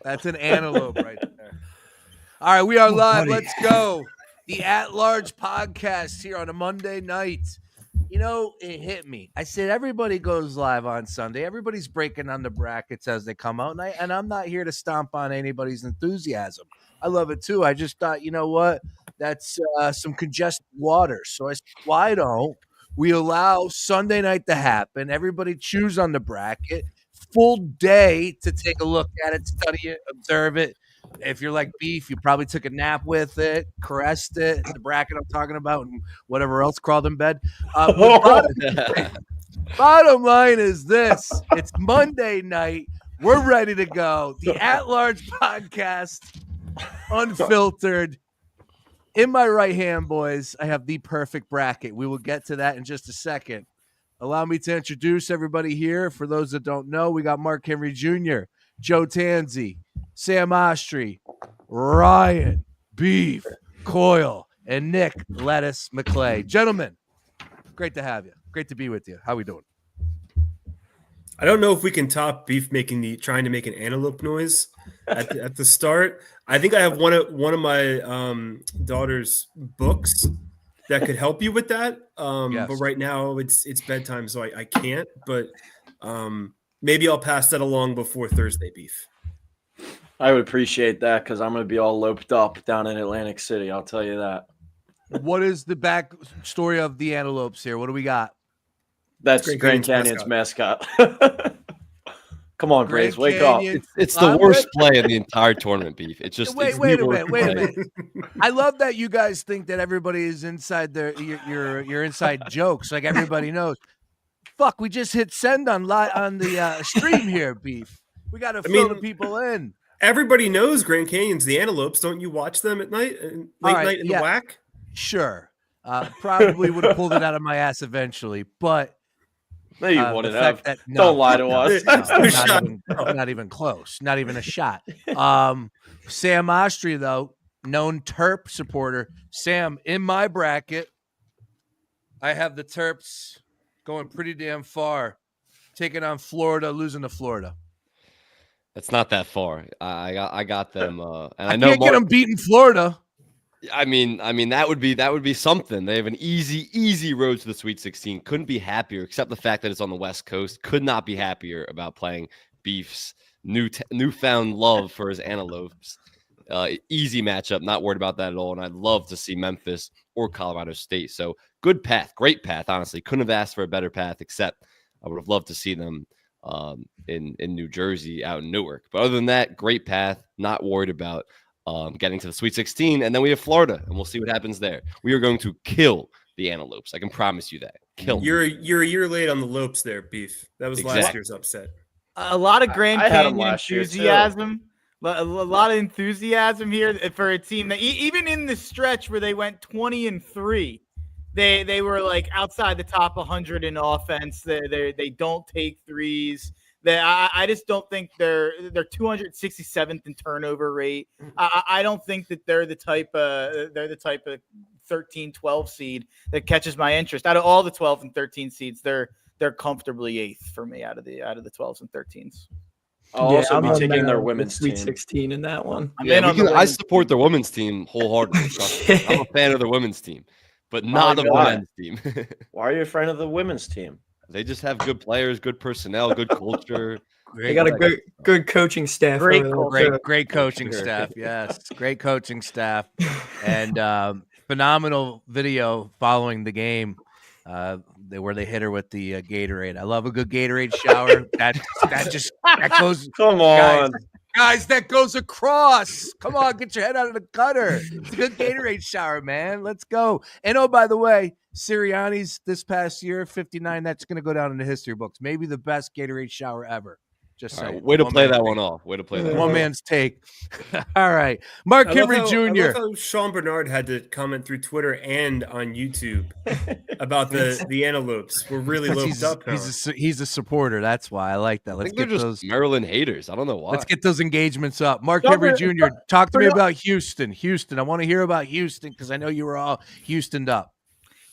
That's an antelope right there. All right, we are live. buddy. Let's go. The At Large podcast here on a Monday night. You know, it hit me. I said everybody goes live on Sunday. Everybody's breaking on the brackets as they come out, and I'm not here to stomp on anybody's enthusiasm. I love it too. I just thought, you know what? That's some congested waters. So I said, why don't we allow Sunday night to happen? Everybody choose on the bracket. Full day to take a look at it, study it, observe it. If you're like Beef, you probably took a nap with it, caressed it, the bracket I'm talking about, and whatever else crawled in bed. Bottom line is this. It's Monday night. We're ready to go. The At Large podcast, unfiltered. In my right hand, boys, I have the perfect bracket. We will get to that in just a second. Allow me to introduce everybody here. For those that don't know, we got Mark Henry Jr., Joe Tansey, Sam Ostry, Ryan, Beef, Coyle, and NickMclay. Gentlemen, great to have you. Great to be with you. How we doing? I don't know if we can top Beef trying to make an antelope noise at the start. I think I have one of my daughter's books that could help you with that. Yes. But right now it's bedtime, so I can't. But maybe I'll pass that along before Thursday, Beef. I would appreciate that because I'm going to be all loped up down in Atlantic City. I'll tell you that. What is the back story of the antelopes here? What do we got? That's Grand Canyon's mascot. Come on, Braves, wake Canyon. up. It's the worst play of the entire tournament, Beef. It's just Wait a minute. I love that you guys think that everybody is inside your inside jokes, like everybody knows. Fuck, we just hit send on the stream here, Beef. We got to fill the people in. Everybody knows Grand Canyon's the antelopes. Don't you watch them at night, late night in the whack? Sure. Probably would have pulled it out of my ass eventually, but No, you wouldn't have. Don't lie to us. Not even close. Not even a shot. Sam Ostry, though, known Terp supporter. Sam, in my bracket, I have the Terps going pretty damn far, taking on Florida, losing to Florida. It's not that far. I got them, and I know can't get them beating Florida. I mean that would be something. They have an easy road to the Sweet 16. Couldn't be happier, except the fact that it's on the West Coast. Could not be happier about playing Beef's newfound love for his antelopes. Easy matchup. Not worried about that at all. And I'd love to see Memphis or Colorado State. So good path, great path. Honestly, couldn't have asked for a better path. Except I would have loved to see them in New Jersey, out in Newark. But other than that, great path. Not worried about getting to the Sweet 16, and then we have Florida, and we'll see what happens there. We are going to kill the antelopes. I can promise you that. Kill them. You're a year late on the lopes there, Beef. That was last year's upset. A lot of Grand Canyon enthusiasm. A lot of enthusiasm here for a team that even in the stretch where they went 20-3, they were like outside the top 100 in offense. They don't take threes. I just don't think they're 267th in turnover rate. I don't think that they're the type of 13-12 seed that catches my interest. Out of all the 12 and 13 seeds, they're comfortably 8th for me out of the 12s and 13s. I'll also be taking their women's Sweet team. 16 in that one. I support their women's team wholeheartedly. I'm a fan of their women's team, but not of the men's team. Why are you a friend of the women's team? They just have good players, good personnel, good culture. They got a good coaching staff. Great coaching staff. Yes, great coaching staff, and phenomenal video following the game, where they hit her with the Gatorade. I love a good Gatorade shower. That goes. Come on. Guys, that goes across. Come on, get your head out of the gutter. It's a good Gatorade shower, man. Let's go. And oh, by the way, Sirianni's this past year, 59, that's going to go down in the history books. Maybe the best Gatorade shower ever. Just saying. Right, way to play that one off. Way to play that one man's take. All right. Mark Henry Jr. I love how Sean Bernard had to comment through Twitter and on YouTube about the antelopes. We're really loped up. He's a supporter. That's why I like that. Let's get those Maryland haters. I don't know why. Let's get those engagements up. Mark Henry Jr., talk to me about Houston. I want to hear about Houston because I know you were all Houstoned up.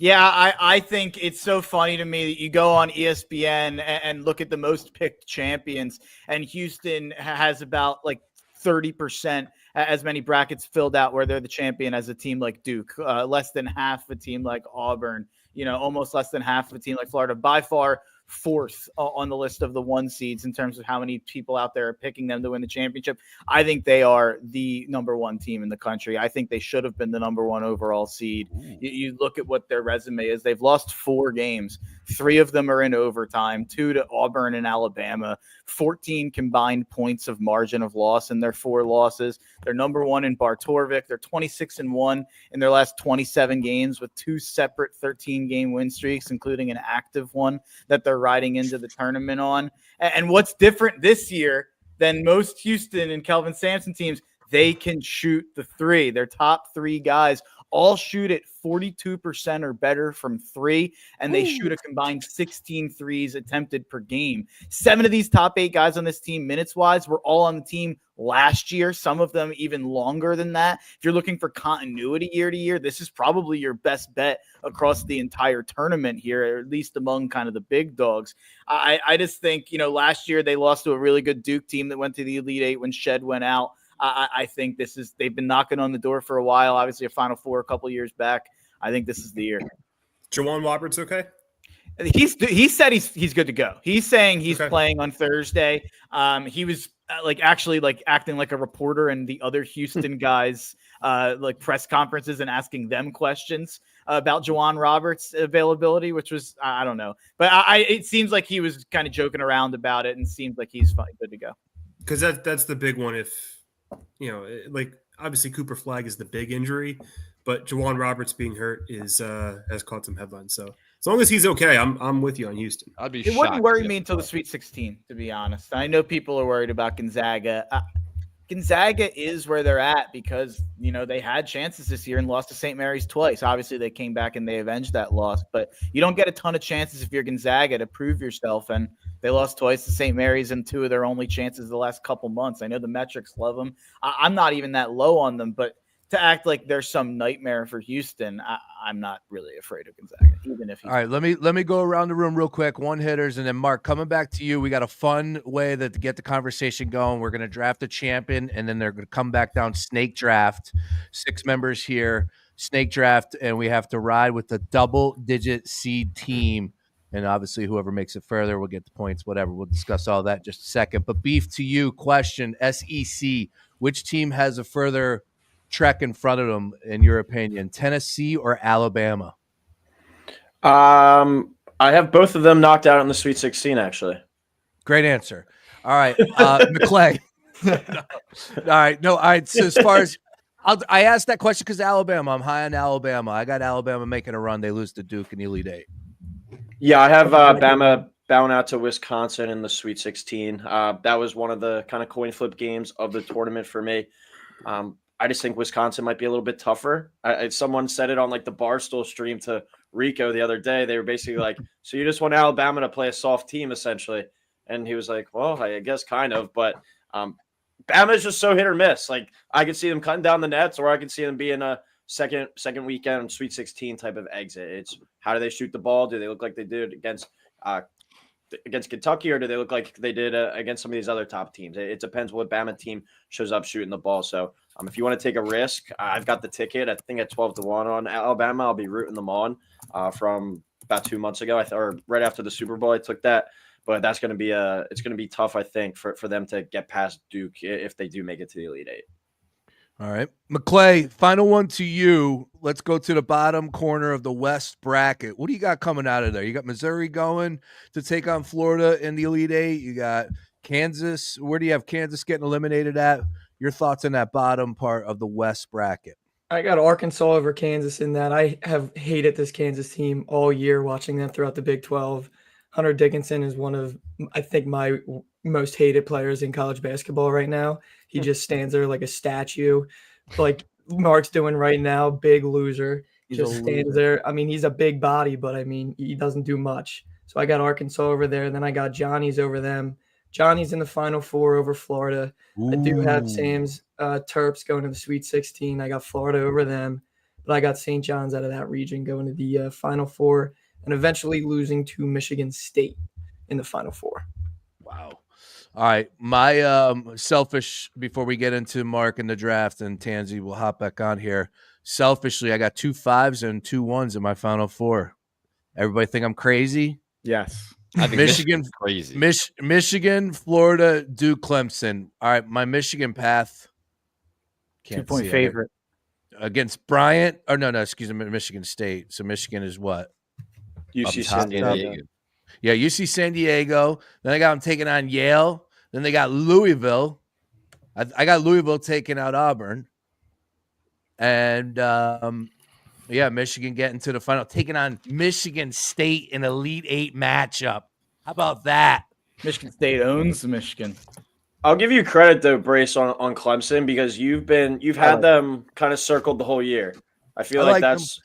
Yeah, I think it's so funny to me that you go on ESPN and look at the most picked champions, and Houston has about like 30% as many brackets filled out where they're the champion as a team like Duke, less than half a team like Auburn, almost less than half of a team like Florida. By far, fourth on the list of the 1 seeds in terms of how many people out there are picking them to win the championship. I think they are the number 1 team in the country. I think they should have been the number 1 overall seed. You look at what their resume is. They've lost 4 games. 3 of them are in overtime, 2 to Auburn and Alabama, 14 combined points of margin of loss in their 4 losses. They're number 1 in Bar Torvik. They're 26-1 in their last 27 games with 2 separate 13-game win streaks, including an active one that they're riding into the tournament on. And what's different this year than most Houston and Kelvin Sampson teams, they can shoot the 3. Their top 3 guys all shoot at 42% or better from 3, and they shoot a combined 16 threes attempted per game. 7 of these top 8 guys on this team, minutes-wise, were all on the team last year, some of them even longer than that. If you're looking for continuity year to year, this is probably your best bet across the entire tournament here, or at least among kind of the big dogs. I just think, last year they lost to a really good Duke team that went to the Elite Eight when Shed went out. I think they've been knocking on the door for a while, obviously a Final Four a couple of years back. I think this is the year. Juwan Roberts okay? He said he's good to go. He's saying he's playing on Thursday. He was actually acting like a reporter in the other Houston guys press conferences and asking them questions about Juwan Roberts' availability, which was I don't know, but it seems like he was kind of joking around about it and seems like he's fine, good to go. Because that's the big one. If obviously Cooper Flagg is the big injury, but Juwan Roberts being hurt has caught some headlines. So as long as he's okay, I'm with you on Houston. I'd be. It wouldn't worry me until the Sweet 16, to be honest. I know people are worried about Gonzaga. Gonzaga is where they're at because they had chances this year and lost to St. Mary's twice. Obviously, they came back and they avenged that loss, but you don't get a ton of chances if you're Gonzaga to prove yourself. And they lost twice to St. Mary's and 2 of their only chances the last couple months. I know the metrics love them. I'm not even that low on them, but to act like there's some nightmare for Houston, I'm not really afraid of Gonzaga, even if he's... All right, let me go around the room real quick, one hitters, and then Mark, coming back to you. We got a fun way to get the conversation going. We're going to draft a champion, and then they're going to come back down snake draft. 6 members here, snake draft, and we have to ride with the double-digit seed team. And obviously, whoever makes it further will get the points, whatever. We'll discuss all that in just a second. But Beef, to you, question, SEC, which team has a further trek in front of them, in your opinion, Tennessee or Alabama? I have both of them knocked out in the Sweet 16, actually. Great answer. All right, McClay. All right. So as far as I asked that question because Alabama, I'm high on Alabama. I got Alabama making a run. They lose to Duke in the Elite Eight. Yeah, I have Bama bowing out to Wisconsin in the Sweet 16. That was one of the kind of coin flip games of the tournament for me. I just think Wisconsin might be a little bit tougher. Someone said it on the Barstool stream to Rico the other day. They were basically like, so you just want Alabama to play a soft team, essentially. And he was like, well, I guess kind of. But Bama is just so hit or miss. I could see them cutting down the nets, or I could see them being a second weekend Sweet 16 type of exit. It's how do they shoot the ball? Do they look like they did against Kentucky, or do they look like they did against some of these other top teams? It depends what Bama team shows up shooting the ball. So if you want to take a risk, I've got the ticket. I think at 12-1 on Alabama. I'll be rooting them on from about 2 months ago, or right after the Super Bowl. I took that, but that's going to be it's going to be tough, I think, for them to get past Duke if they do make it to the Elite Eight. All right, McClay, final one to you. Let's go to the bottom corner of the West bracket. What do you got coming out of there? You got Missouri going to take on Florida in the Elite Eight. You got Kansas. Where do you have Kansas getting eliminated at? Your thoughts on that bottom part of the West bracket? I got Arkansas over Kansas in that. I have hated this Kansas team all year, watching them throughout the Big 12. Hunter Dickinson is one of, I think, my most hated players in college basketball right now. He just stands there like a statue, like Mark's doing right now. Big loser. Just stands there. I mean, he's a big body, but I mean, he doesn't do much. So I got Arkansas over there. Then I got Johnny's over them. Johnny's in the Final Four over Florida. Ooh. I do have Sam's Terps going to the Sweet 16. I got Florida over them, but I got St. John's out of that region going to the Final Four and eventually losing to Michigan State in the Final Four. Wow. All right, my selfish. Before we get into Mark and the draft, and Tansey will hop back on here. Selfishly, I got 2 5s and 2 1s in my final 4. Everybody think I'm crazy? Yes. I think Michigan, Michigan's crazy. Michigan, Florida, Duke, Clemson. All right, my Michigan path. 2-point see, favorite. against Bryant. Or no, excuse me, Michigan State. So Michigan is what? UC top. San Diego. Yeah, UC San Diego. Then I got them taking on Yale. Then they got Louisville. I got Louisville taking out Auburn. And yeah, Michigan getting to the final, taking on Michigan State in Elite 8 matchup. How about that? Michigan State owns Michigan. I'll give you credit though, Brace, on Clemson, because you've had them kind of circled the whole year. I feel like that's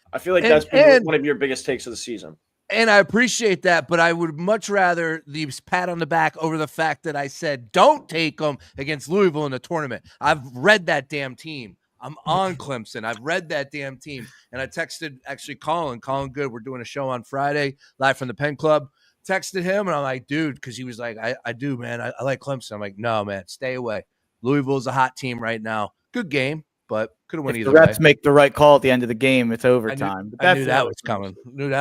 been one of your biggest takes of the season. And I appreciate that, but I would much rather the pat on the back over the fact that I said don't take them against Louisville in the tournament. I've read that damn team. I'm on Clemson. I've read that damn team. And I texted actually Colin Good. We're doing a show on Friday, live from the Penn Club. Texted him, and I'm like, dude, because he was like, I do, man. I like Clemson. I'm like, no, man, stay away. Louisville's a hot team right now. Good game, but could have won either way. The refs way. make the right call at the end of the game. It's overtime. I knew that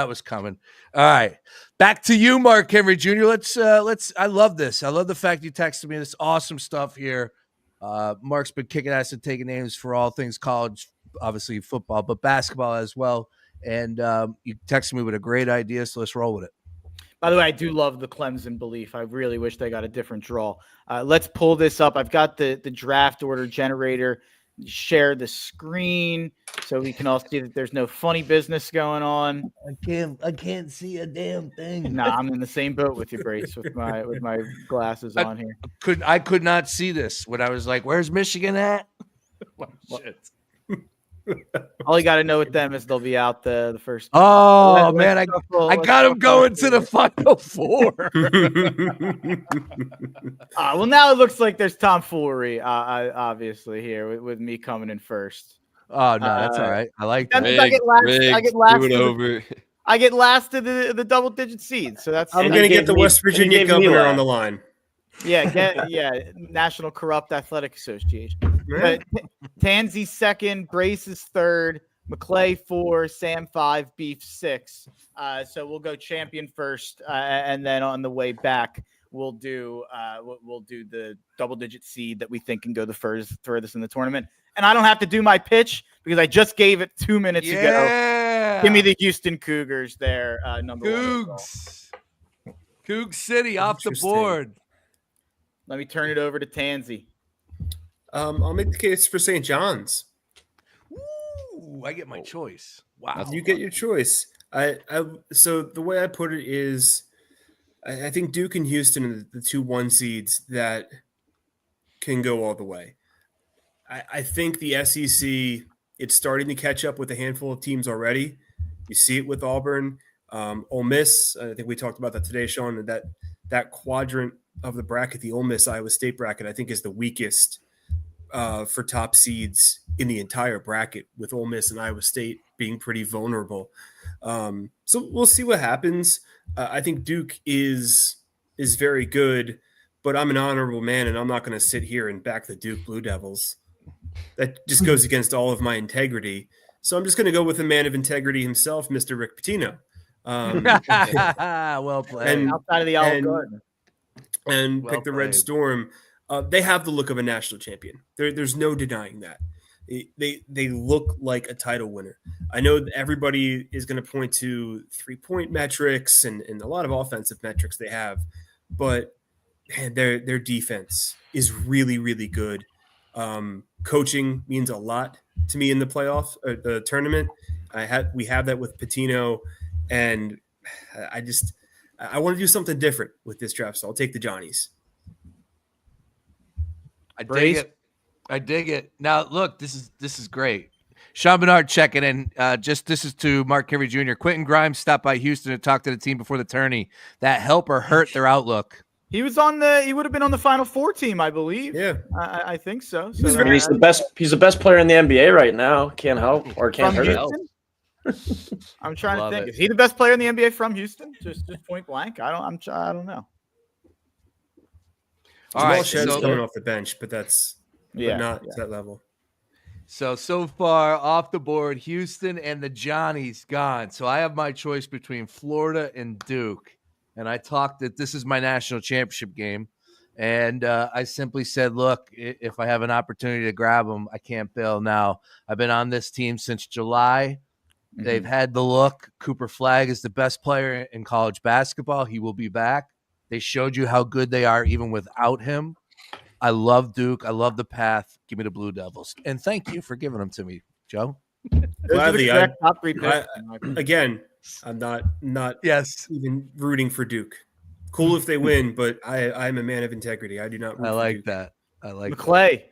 was coming. All right, back to you, Mark Henry Jr. Let's. I love this. I love the fact you texted me this awesome stuff here. Mark's been kicking ass and taking names for all things college, obviously football, but basketball as well. And you texted me with a great idea, so let's roll with it. By the way, I do love the Clemson belief. I really wish they got a different draw. Let's pull this up. I've got the draft order generator. Share the screen so we can all see that there's no funny business going on. I can't see a damn thing. Nah, I'm in the same boat with you, Brace, with my glasses on here. I could not see this when I was like, "Where's Michigan at?" Shit. All you got to know with them is they'll be out the first. Oh man, I got them going to the Final Four. Well, now it looks like there's tomfoolery, obviously here with me coming in first. Oh no, that's all right. I like that. I get last. Do it over. I get last to the double-digit seed, so that's. I'm gonna get the West Virginia governor on the line. Yeah, National Corrupt Athletic Association. But Tansey second, Brace is third, McClay 4, Sam 5, Beef 6. So we'll go champion first, and then on the way back we'll do the double-digit seed that we think can go the furthest in the tournament. And I don't have to do my pitch because I just gave it 2 minutes ago. Give me the Houston Cougars there, number Cougs. one. Coug City off the board. Let me turn it over to Tansey. I'll make the case for St. John's. Ooh, I get my choice. Wow. You get your choice. So the way I put it is I think Duke and Houston are the 2 1 seeds that can go all the way. I think the SEC, it's starting to catch up with a handful of teams already. You see it with Auburn, Ole Miss. I think we talked about that today, Sean, that quadrant of the bracket, the Ole Miss Iowa State bracket, I think is the weakest for top seeds in the entire bracket, with Ole Miss and Iowa State being pretty vulnerable. So we'll see what happens. I think Duke is very good, but I'm an honorable man, and I'm not going to sit here and back the Duke Blue Devils. That just goes against all of my integrity. So I'm just going to go with the man of integrity himself, Mr. Rick Pitino. Well played. And, outside of the Olive Garden. And Well pick the Red played. Storm. They have the look of a national champion. There's no denying that. They look like a title winner. I know that everybody is going to point to 3-point metrics and a lot of offensive metrics they have, but man, their defense is really, really good. Coaching means a lot to me in the playoff or the tournament. We have that with Pitino, and I want to do something different with this draft, so I'll take the Johnnies. I dig it. Now, look, this is great. Sean Bernard checking in. This is to Mark Henry Jr. Quentin Grimes stopped by Houston to talk to the team before the tourney. That help or hurt their outlook? He would have been on the Final Four team, I believe. Yeah, I think so. He's the best. He's the best player in the NBA right now. Can't help or can't hurt Houston? I'm trying to think. it. Is he the best player in the NBA from Houston? Just point blank. I don't know. All Jamal right, Shedd's so coming off the bench, but not to that level. So far off the board, Houston and the Johnnies gone. So I have my choice between Florida and Duke. And I talked that this is my national championship game. And I simply said, look, if I have an opportunity to grab them, I can't bail now. I've been on this team since July. They've had the look. Cooper Flagg is the best player in college basketball. He will be back. They showed you how good they are even without him. I love Duke. I love the path. Give me the Blue Devils. And thank you for giving them to me, Joe. Gladly, top 3 picks. Again, I'm not Yes. even rooting for Duke. Cool if they win, but I'm a man of integrity. I do not root I for like Duke. that. I like McClay.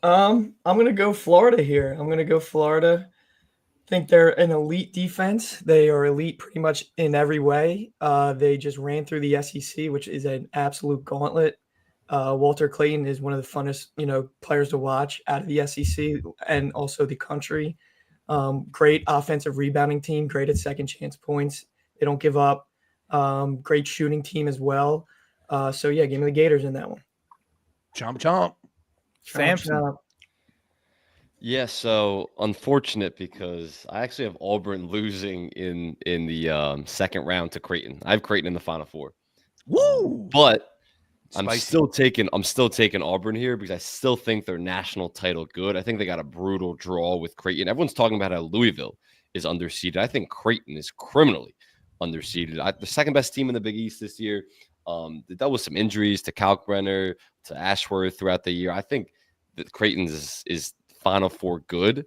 I'm gonna go Florida here. I'm gonna go Florida. I think they're an elite defense. They are elite pretty much in every way. They just ran through the SEC, which is an absolute gauntlet. Walter Clayton is one of the funnest, players to watch out of the SEC and also the country. Great offensive rebounding team, great at second chance points. They don't give up. Great shooting team as well. So yeah, give me the Gators in that one. Chomp chomp. Samson. Yeah, so unfortunate because I actually have Auburn losing in the second round to Creighton. I have Creighton in the Final Four. Woo! But Spicy. I'm still taking Auburn here because I still think their national title good. I think they got a brutal draw with Creighton. Everyone's talking about how Louisville is underseeded. I think Creighton is criminally underseeded. The second best team in the Big East this year. They dealt with some injuries to Kalkbrenner, to Ashworth throughout the year. I think that Creighton is Final Four good.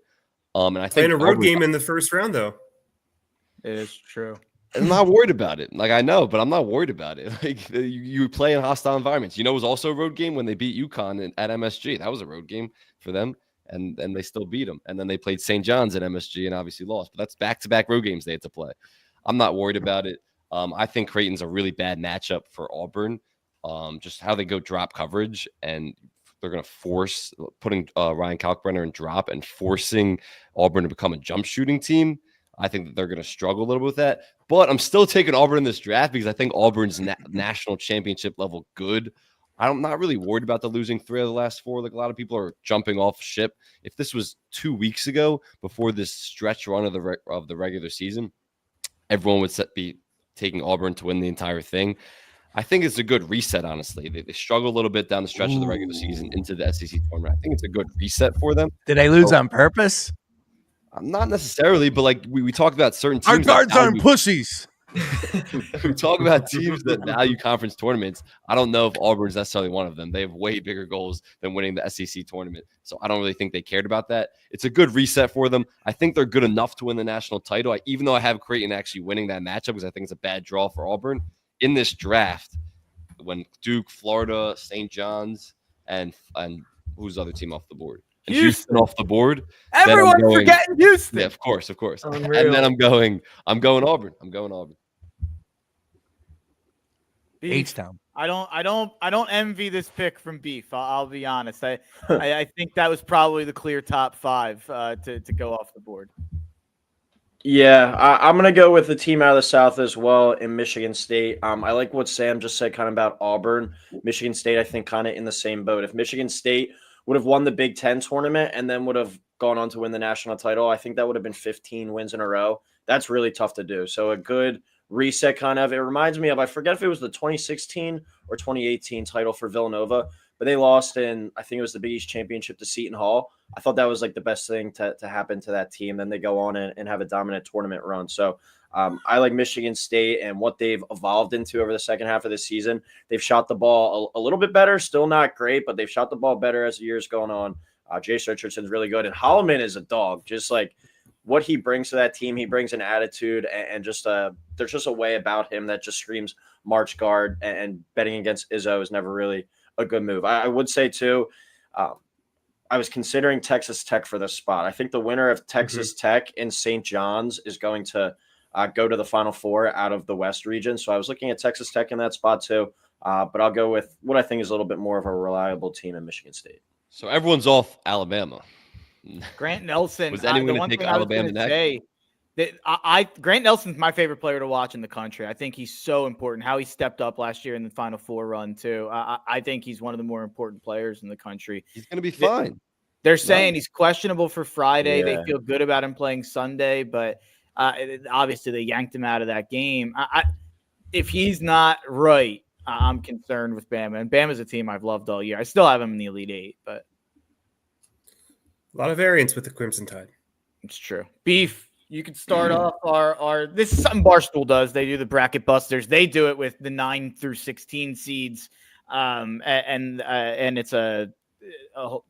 And I think playing a road game in the first round though. It is true. I'm not worried about it. Like I know, but I'm not worried about it. Like you play in hostile environments. It was also a road game when they beat UConn at MSG. That was a road game for them, and they still beat them. And then they played St. John's at MSG and obviously lost. But that's back-to-back road games they had to play. I'm not worried about it. I think Creighton's a really bad matchup for Auburn. Just how they go drop coverage, and they're going to force putting Ryan Kalkbrenner in drop and forcing Auburn to become a jump shooting team. I think that they're going to struggle a little bit with that. But I'm still taking Auburn in this draft because I think Auburn's national championship level good. I'm not really worried about the losing 3 of the last 4. Like a lot of people are jumping off ship. If this was 2 weeks ago before this stretch run of the regular season, everyone would be taking Auburn to win the entire thing. I think it's a good reset, honestly. They struggle a little bit down the stretch of the regular season into the SEC tournament. I think it's a good reset for them. Did they lose on purpose? Not necessarily, but like we talked about certain Our teams. guards aren't pussies. We talk about teams that value conference tournaments. I don't know if Auburn's necessarily one of them. They have way bigger goals than winning the SEC tournament. So I don't really think they cared about that. It's a good reset for them. I think they're good enough to win the national title. Even though I have Creighton actually winning that matchup because I think it's a bad draw for Auburn. In this draft, when Duke, Florida, St. John's, and who's the other team off the board? And Houston off the board. Everyone's forgetting Houston. Yeah, of course. Unreal. And then I'm going Auburn. I'm going Auburn. H-Town. I don't envy this pick from Beef. I'll be honest. I think that was probably the clear top 5 to go off the board. Yeah, I'm going to go with the team out of the South as well in Michigan State. I like what Sam just said kind of about Auburn. Michigan State, I think, kind of in the same boat. If Michigan State would have won the Big Ten tournament and then would have gone on to win the national title, I think that would have been 15 wins in a row. That's really tough to do. So a good reset kind of. It reminds me of, I forget if it was the 2016 or 2018 title for Villanova, but they lost in, I think it was the Big East Championship to Seton Hall. I thought that was like the best thing to happen to that team. Then they go on and have a dominant tournament run. So I like Michigan State and what they've evolved into over the second half of the season. They've shot the ball a little bit better, still not great, but they've shot the ball better as the year's going on. Jace Richardson's really good. And Holloman is a dog, just like what he brings to that team. He brings an attitude and just there's just a way about him that just screams March guard, and betting against Izzo is never really a good move. I would say too, I was considering Texas Tech for this spot. I think the winner of Texas Tech and St. John's is going to go to the Final Four out of the West region. So I was looking at Texas Tech in that spot too. But I'll go with what I think is a little bit more of a reliable team in Michigan State. So everyone's off Alabama. Grant Nelson. Was anyone the going one to take thing I was Alabama gonna next? say, Grant Nelson's my favorite player to watch in the country. I think he's so important. How he stepped up last year in the Final Four run too. I think he's one of the more important players in the country. He's going to be fine. They're saying he's questionable for Friday. Yeah. They feel good about him playing Sunday, but obviously they yanked him out of that game. If he's not right, I'm concerned with Bama. And Bama's a team I've loved all year. I still have him in the Elite Eight, but A lot of variance with the Crimson Tide. it's true. Beef, you could start off our this is something Barstool does. They do the bracket busters. They do it with the 9 through 16 seeds. And it's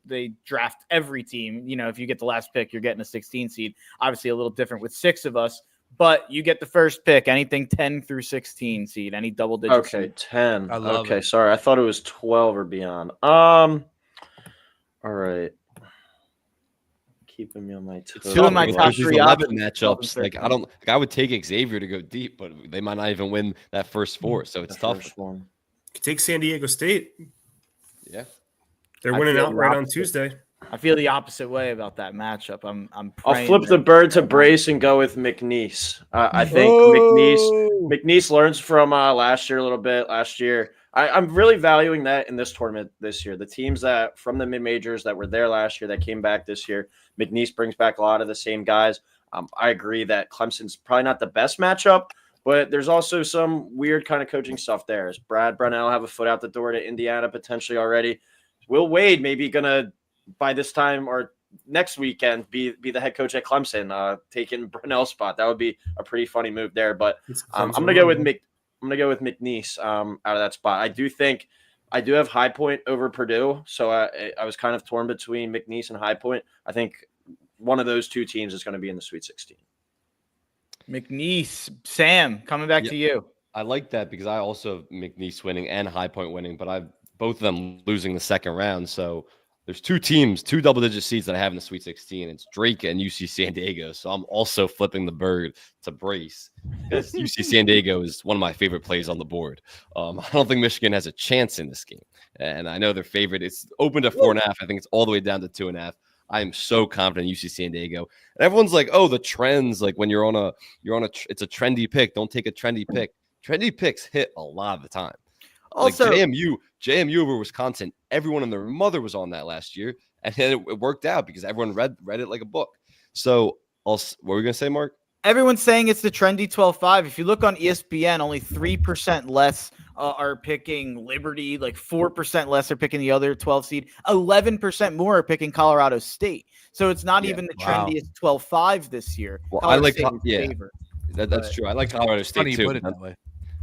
they draft every team. You know, if you get the last pick, you're getting a 16 seed. Obviously a little different with 6 of us, but you get the first pick, anything 10 through 16 seed, any double digit. Okay, seed. 10. I love it. Sorry. I thought it was 12 or beyond. All right. Keeping me on my toes. Two of my top There's these 3 11 options. matchups. Like I would take Xavier to go deep, but they might not even win that first 4. So it's The tough. first one. You take San Diego State. Yeah. They're I winning feel outright on opposite. Tuesday. I feel the opposite way about that matchup. I'm I'll praying flip the that- bird to Brace and go with McNeese. I think McNeese learns from last year a little bit. Last year, I'm really valuing that in this tournament this year. The teams that from the mid majors that were there last year that came back this year, McNeese brings back a lot of the same guys. I agree that Clemson's probably not the best matchup, but there's also some weird kind of coaching stuff there. Is Brad Brownell have a foot out the door to Indiana potentially already? Will Wade maybe gonna by this time or next weekend be the head coach at Clemson, taking Brunell's spot? That would be a pretty funny move there. But I'm gonna go with McNeese out of that spot. I do have High Point over Purdue, so I was kind of torn between McNeese and High Point. I think one of those two teams is going to be in the Sweet 16. McNeese, Sam, coming back to you. I like that because I also have McNeese winning and High Point winning, but I've both of them losing the second round. So there's 2 teams, 2 double-digit seeds that I have in the Sweet 16. It's Drake and UC San Diego. So I'm also flipping the bird to Brace because UC San Diego is one of my favorite plays on the board. I don't think Michigan has a chance in this game, and I know their favorite. It's open to 4.5. I think it's all the way down to 2.5. I am so confident in UC San Diego, and everyone's like, "Oh, the trends! Like when it's a trendy pick. Don't take a trendy pick. Trendy picks hit a lot of the time." Also, like JMU over Wisconsin, everyone and their mother was on that last year, and then it worked out because everyone read it like a book. So, what were we gonna say, Mark? everyone's saying it's the trendy 12-5. If you look on ESPN, only 3% less are picking Liberty, like 4% less are picking the other 12 seed, 11% more are picking Colorado State. So it's not even the trendiest 12-5 this year. Well, Colorado I like State was favored. that's true. I like Colorado State Funny you too. put it that way.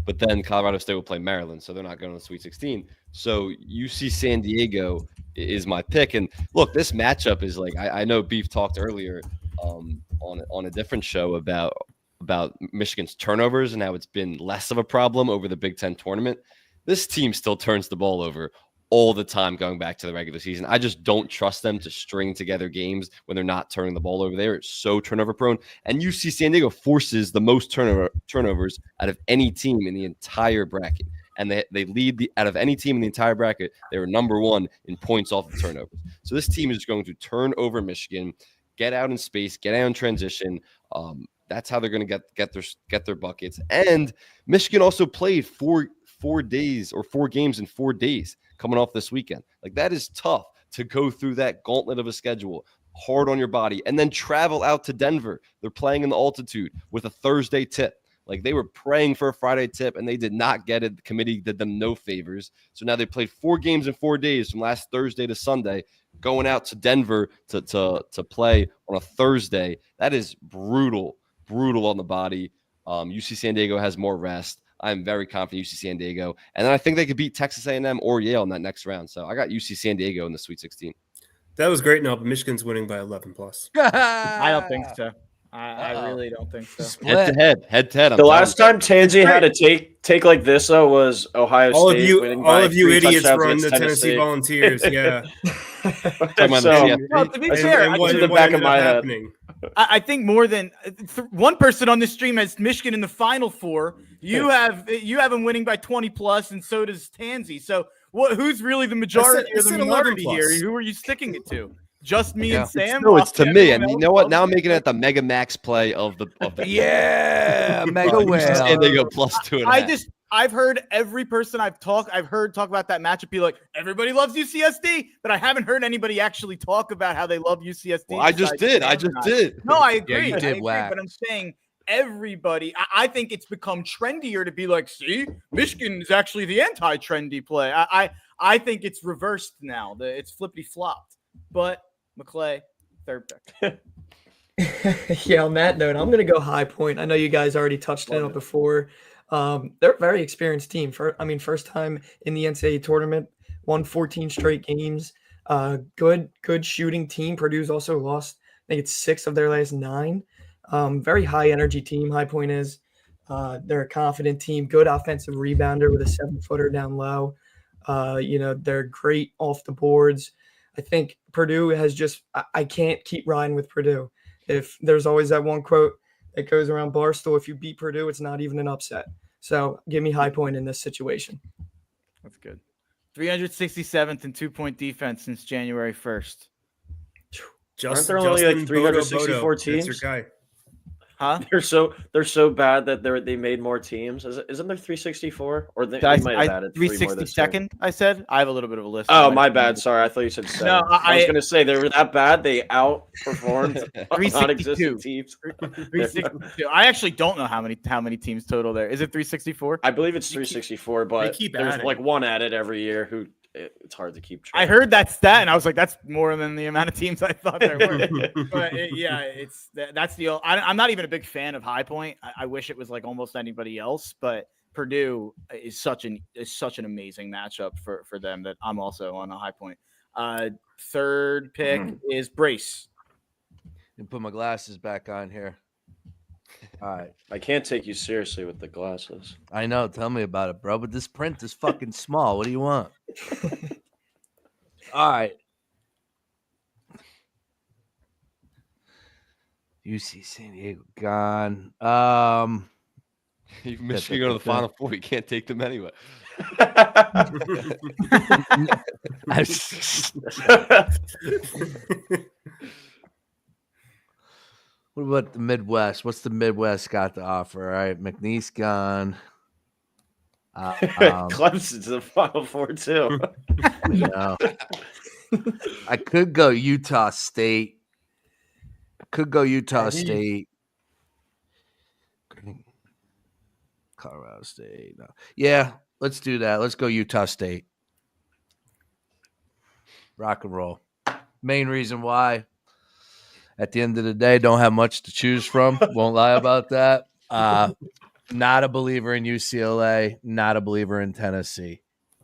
But then Colorado State will play Maryland, so they're not going to the Sweet 16. So UC San Diego is my pick. And look, this matchup is like I know Beef talked earlier on a different show about Michigan's turnovers and how it's been less of a problem over the Big Ten tournament. This team still turns the ball over all the time going back to the regular season. I just don't trust them to string together games when they're not turning the ball over there. It's so turnover prone. And UC San Diego forces the most turnovers out of any team in the entire bracket. And they lead out of any team in the entire bracket. They were number one in points off of turnovers. So this team is going to turn over Michigan, get out in space, get out in transition. That's how they're going to get their buckets. And Michigan also played four games in 4 days coming off this weekend. Like, that is tough to go through that gauntlet of a schedule, hard on your body, and then travel out to Denver. They're playing in the altitude with a Thursday tip. Like, they were praying for a Friday tip, and they did not get it. The committee did them no favors. So now they played 4 games in 4 days from last Thursday to Sunday, going out to Denver to play on a Thursday. That is brutal on the body. UC San Diego has more rest. I'm very confident UC San Diego. And then I think they could beat Texas A&M or Yale in that next round. So I got UC San Diego in the Sweet 16. That was great. No, but Michigan's winning by 11 plus. I don't think so. I really don't think so. Split. Head to head. The last time Tansey had a take like this, though, was Ohio All State. of you idiots touchdowns run against the Tennessee Volunteers. Yeah. No, to be fair, and what, in the what back of ended my up head. happening? I think more than one person on the stream has Michigan in the Final Four. You have them winning by 20 plus, and so does Tansey. So who's really the majority I or said the 11 minority plus. here? Who are you sticking it to? just me and Sam. No, it's to Everyone me. And you else know what? loves Now I'm it. making it the mega max play of the Yeah, mega San whale. Diego plus 2.5. I've heard every person I've talked about that matchup be like, everybody loves UCSD, but I haven't heard anybody actually talk about how they love UCSD. Well, I just did. No, I agree. you did I agree, whack. but I'm saying everybody. I think it's become trendier to be like, see, Michigan is actually the anti-trendy play. I think it's reversed now. It's flippity flopped. But McClay, third pick. Yeah, on that note, I'm going to go High Point. I know you guys already touched on it before. They're a very experienced team. First time in the NCAA tournament, won 14 straight games. Good shooting team. Purdue's also lost, I think it's 6 of their last 9. Very high energy team. High Point is. They're a confident team. Good offensive rebounder with a 7-footer down low. They're great off the boards. I think Purdue has I can't keep riding with Purdue. If there's always that one quote that goes around Barstool, if you beat Purdue, it's not even an upset. So give me High Point in this situation. That's good. 367th in 2-point defense since January 1st. Aren't there only like 364 teams? That's your guy. Huh? They're so bad that they made more teams. Isn't there 364? Or they might have added 3 more this year. 362nd, I said. I have a little bit of a list. Oh, my bad. Sorry, I thought you said 7. No, I was going to say they were that bad. They outperformed 362 non-existent teams. 362. I actually don't know how many teams total there. Is it 364? I believe it's 364, but there's like one added every year who it's hard to keep track. I heard that stat and I was like, that's more than the amount of teams I thought there were. But that's the. I'm not even a big fan of High Point. I wish it was like almost anybody else, but Purdue is such an amazing matchup for them that I'm also on a High Point. Third pick is Brace. And put my glasses back on here. All right. I can't take you seriously with the glasses. I know. Tell me about it, bro. But this print is fucking small. What do you want? All right. UC San Diego gone. Even Michigan go to the Final Four. You can't take them anyway. What about the Midwest? What's the Midwest got to offer? All right, McNeese gone. Clemson's the Final Four too. I could go Utah State. State. Colorado State. No. Yeah, let's do that. Let's go Utah State. Rock and roll. Main reason why. At the end of the day, don't have much to choose from. Won't lie about that. Not a believer in UCLA. Not a believer in Tennessee.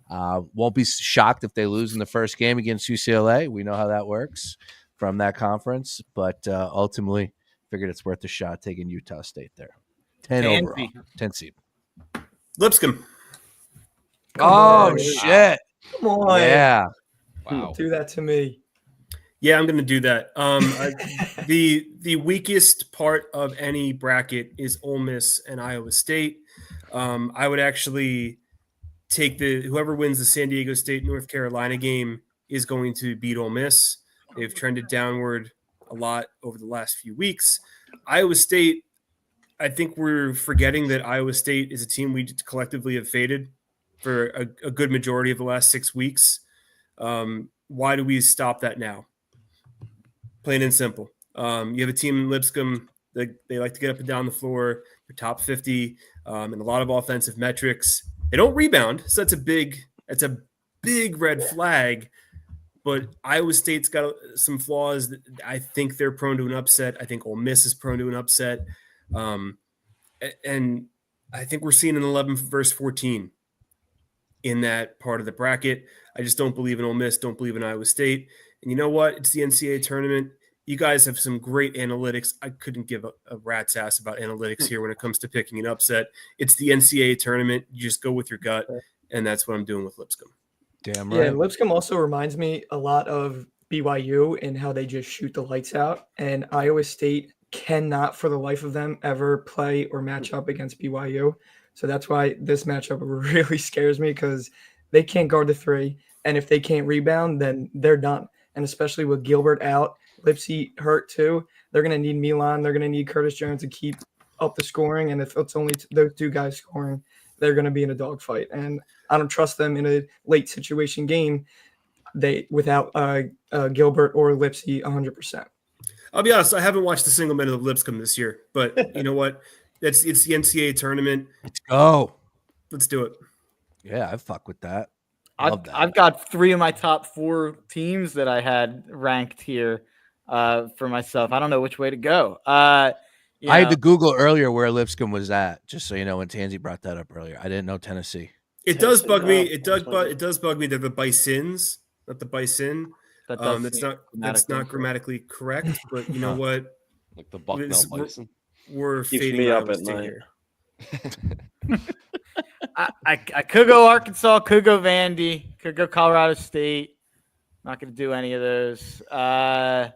Won't be shocked if they lose in the first game against UCLA. We know how that works from that conference. But ultimately, figured it's worth a shot taking Utah State there. 10 overall. 10 seed. Lipscomb. Shit. Come on. Yeah. Wow. Do that to me. Yeah, I'm going to do that. The weakest part of any bracket is Ole Miss and Iowa State. I would actually take whoever wins the San Diego State North Carolina game is going to beat Ole Miss. They've trended downward a lot over the last few weeks. Iowa State, I think we're forgetting that Iowa State is a team we collectively have faded for a good majority of the last 6 weeks. Why do we stop that now? Plain and simple. You have a team in Lipscomb that they like to get up and down the floor. They're top 50 and a lot of offensive metrics. They don't rebound, so that's a big red flag. But Iowa State's got some flaws. I think they're prone to an upset. I think Ole Miss is prone to an upset. And I think we're seeing an 11 versus 14 in that part of the bracket. I just don't believe in Ole Miss, don't believe in Iowa State. And you know what? It's the NCAA tournament. You guys have some great analytics. I couldn't give a rat's ass about analytics here when it comes to picking an upset. It's the NCAA tournament. You just go with your gut, and that's what I'm doing with Lipscomb. Damn right. Yeah, Lipscomb also reminds me a lot of BYU in how they just shoot the lights out. And Iowa State cannot, for the life of them, ever play or match up against BYU. So that's why this matchup really scares me because they can't guard the 3. And if they can't rebound, then they're done. and especially with Gilbert out, Lipsy hurt too, they're going to need Milan. They're going to need Curtis Jones to keep up the scoring. And if it's only those two guys scoring, they're going to be in a dogfight. And I don't trust them in a late situation game without Gilbert or Lipsy 100%. I'll be honest, I haven't watched a single minute of Lipscomb this year, but you know what? It's the NCAA tournament. Let's go. Let's do it. Yeah, I fuck with that. I've got 3 of my top 4 teams that I had ranked here for myself. I don't know which way to go. I had to Google earlier where Lipscomb was at, just so you know, when Tansey brought that up earlier. I didn't know Tennessee. It does bug me. It does bug me that the Bisons, not the Bison. That's not grammatically correct, but you know what? Like the Bucknell Bison. We're Keeps fading me out up of at state night. here. I could go Arkansas, could go Vandy, could go Colorado State. Not going to do any of those. Part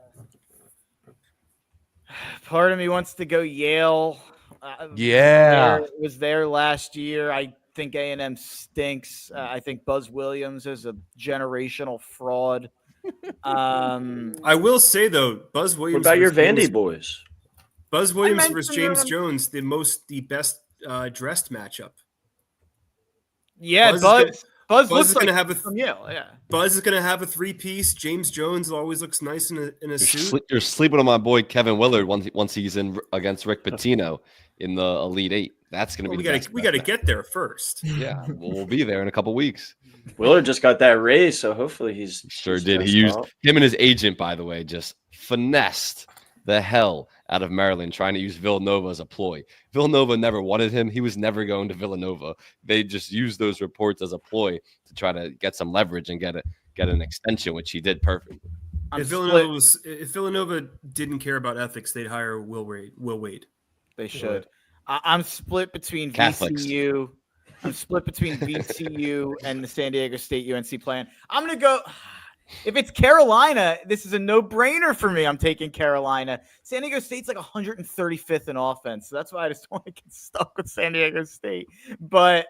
of me wants to go Yale. Was there last year. I think A&M stinks. I think Buzz Williams is a generational fraud. I will say though, Buzz Williams. What about your Vandy boys? Buzz Williams versus James Jones, the best dressed matchup. Yeah, Buzz is going to have from Yale. Yeah, Buzz is going to have a 3-piece. James Jones always looks nice in a suit. You're sleeping on my boy Kevin Willard once he's in against Rick Pitino in the Elite Eight. That's going to be. We got to get there first. Yeah, we'll be there in a couple weeks. Willard just got that raise, so hopefully he's did. He used him and his agent, by the way, just finessed the hell out of Maryland trying to use Villanova as a ploy. Villanova never wanted him. He was never going to Villanova. They just used those reports as a ploy to try to get some leverage and get an extension, which he did perfectly. If Villanova didn't care about ethics, they'd hire Will Wade. They should. I'm split between Catholics. VCU. I'm split between VCU and the San Diego State UNC plan. I'm going to go. If it's Carolina, this is a no-brainer for me. I'm taking Carolina. San Diego State's like 135th in offense. So that's why I just don't want to get stuck with San Diego State. But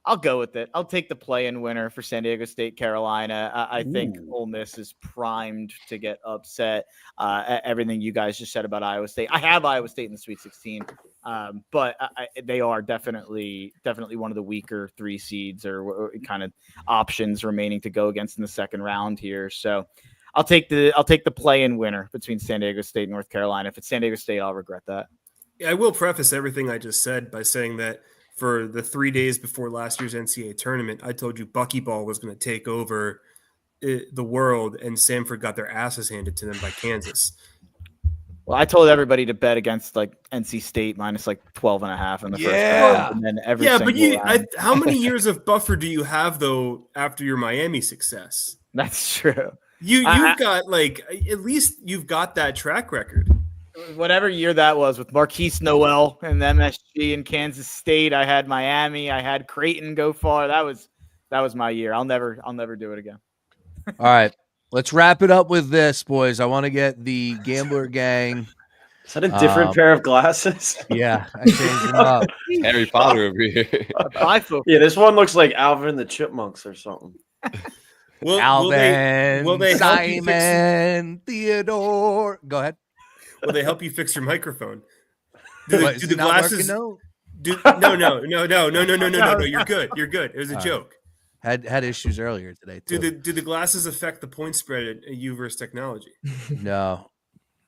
I'll go with it. I'll take the play-in winner for San Diego State, Carolina. I think Ole Miss is primed to get upset. Everything you guys just said about Iowa State. I have Iowa State in the Sweet 16, but they are definitely one of the weaker 3 seeds or kind of options remaining to go against in the second round here. So I'll take the play-in winner between San Diego State and North Carolina. If it's San Diego State, I'll regret that. Yeah, I will preface everything I just said by saying that for the 3 days before last year's NCAA tournament, I told you Buckyball was going to take over the world, and Samford got their asses handed to them by Kansas. Well, I told everybody to bet against like NC State minus like 12.5 in the first round, and then how many years of buffer do you have though after your Miami success? That's true. You've got like at least you've got that track record. Whatever year that was with Marquise Noel and MSG in Kansas State, I had Miami, I had Creighton go far. That was my year. I'll never do it again. All right, let's wrap it up with this, boys. I want to get the Gambler Gang. Is that a different pair of glasses? Yeah, I changed them up. Harry Potter over here. Yeah, this one looks like Alvin and the Chipmunks or something. Alvin, Simon, Theodore. Go ahead. Will they help you fix your microphone? Do the glasses? No. You're good. You're good. It was a joke. Had issues earlier today too. Do the glasses affect the point spread at U versus technology? No,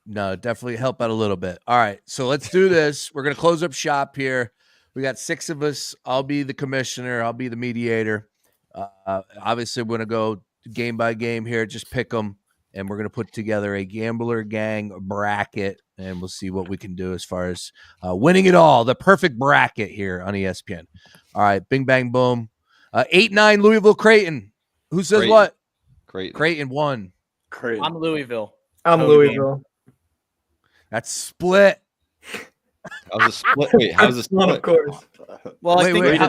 definitely help out a little bit. All right, so let's do this. We're gonna close up shop here. We got 6 of us. I'll be the commissioner. I'll be the mediator. Obviously, we're gonna go game by game here. Just pick them. And we're going to put together a Gambler Gang bracket, and we'll see what we can do as far as winning it all. The perfect bracket here on ESPN. All right, bing, bang, boom. 8-9 Louisville Creighton. Who says what? Creighton won. Creighton. I'm Louisville. Louisville. That's split. How's a split? Wait, how's a split? Of course. Well, I think wait,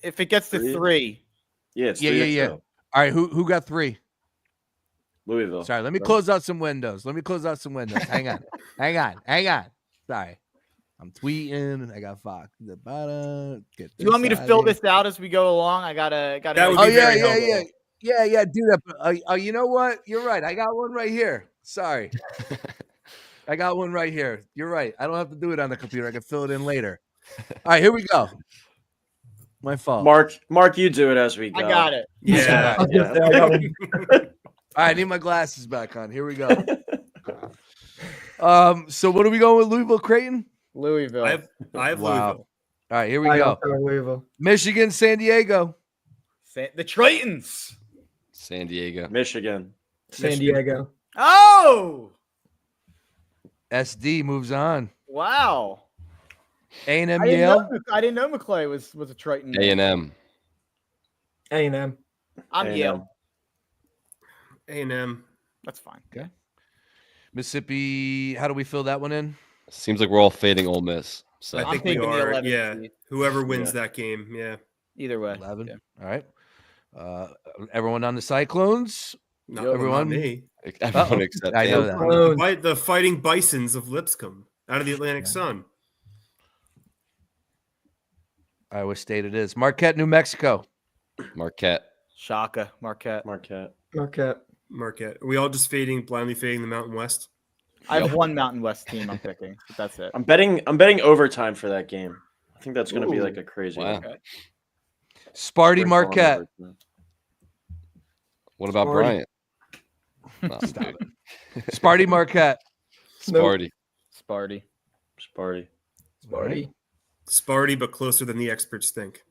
if it gets to 3. Yeah, it's yeah. All right, who got 3? Louisville. Sorry, let me close out some windows. Hang on. Sorry. I'm tweeting. I got Fox at the bottom. Do you want me to fill this out as we go along? I gotta. That would be very helpful. Yeah, do that. But, you know what? You're right. I got one right here. Sorry. I got one right here. You're right. I don't have to do it on the computer. I can fill it in later. All right, here we go. My fault. Mark, you do it as we go. I got it. Yeah. I was gonna say, I got one. All right, I need my glasses back on. Here we go. So what are we going with? Louisville, Creighton? Louisville. I have Wow. Louisville. All right, here we I go. also have Louisville. Michigan, San Diego. The Tritons. San Diego. Michigan. San Michigan. Diego. Oh, SD moves on. wow. A&M, I Yale. didn't know McClay was a Triton. A&M. A&M. I'm A&M. Yale. A&M. That's fine. Mississippi, how do we fill that one in? Seems like we're all fading Ole Miss. So I I'm think we taking the are. 11th Yeah. seed. Whoever wins Yeah. that game. Yeah. Either way. 11. Yeah. All right. Everyone on the Cyclones? Not, Everyone- not me. everyone Uh-oh. except I know him. that. Clones. The Fighting Bisons of Lipscomb out of the Atlantic Sun. Iowa State it is. Marquette, New Mexico. Marquette. Shaka, Marquette. Marquette. Marquette. Marquette. Are we all just blindly fading the Mountain West? I have one Mountain West team I'm picking, but that's it. I'm betting overtime for that game. I think that's going to be Ooh. like a crazy. Wow. Okay. Sparty, Great Marquette. ball in What about Sparty. Bryant? No, Stop dude. Sparty, Marquette. Sparty. Sparty. Sparty. Sparty. Sparty, but closer than the experts think.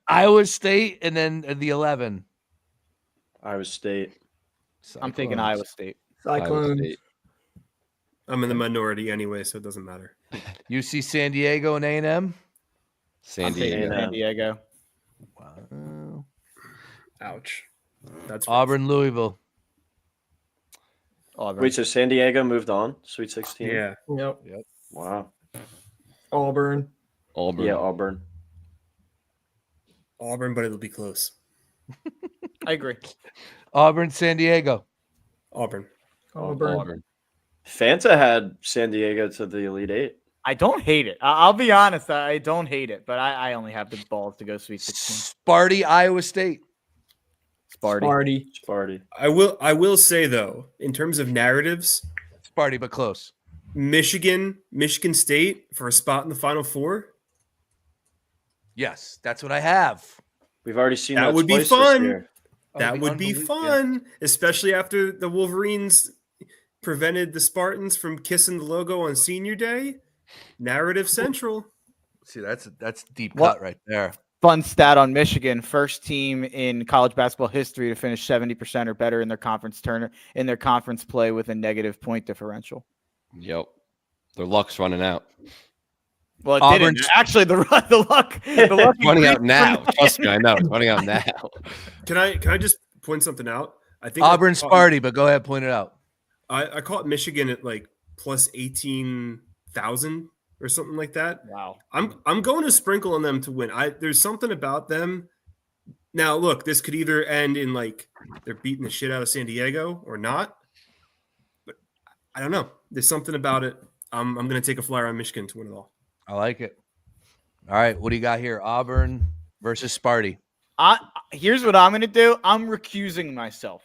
Iowa State, and then the 11. Iowa State. I'm taking Cyclones. Iowa State. Iowa Cyclones. State. I'm in the minority anyway, so it doesn't matter. UC San Diego and A&M. San I'm taking Diego. San Diego. Wow. Ouch. That's Auburn, Louisville. Auburn. Wait, so San Diego moved on? Sweet 16? Yeah. Yep. Wow. Auburn. Auburn. Yeah, Auburn. Auburn, but it'll be close. I agree. Auburn, San Diego. Auburn. Auburn. Fanta had San Diego to the Elite Eight. I don't hate it. I'll be honest. I don't hate it, but I only have the balls to go Sweet 16. Sparty, Iowa State. Sparty. Sparty. Sparty. I will say though, in terms of narratives, Sparty, but close. Michigan State for a spot in the Final Four. Yes, that's what I have. We've already seen That that, would be twice this fun. year. That would be unbelievable. fun, especially after the Wolverines prevented the Spartans from kissing the logo on Senior Day. Narrative Central. See, that's a deep What? cut right there. Fun stat on Michigan: first team in college basketball history to finish 70% or better in their conference play with a negative point differential. Yep. Their luck's running out. Well, it Auburn- didn't. Actually, the luck Running out now. Trust me, I know. It's running out now. Can I just point something out? I think Auburn, I caught- Sparty, but go ahead, point it out. I caught Michigan at like plus 18,000 or something like that. Wow. I'm going to sprinkle on them to win. There's something about them. Now, look, this could either end in like they're beating the shit out of San Diego or not. But I don't know. There's something about it. I'm going to take a flyer on Michigan to win it all. I like it. All right, what do you got here? Auburn versus Sparty. Here's what I'm going to do. I'm recusing myself.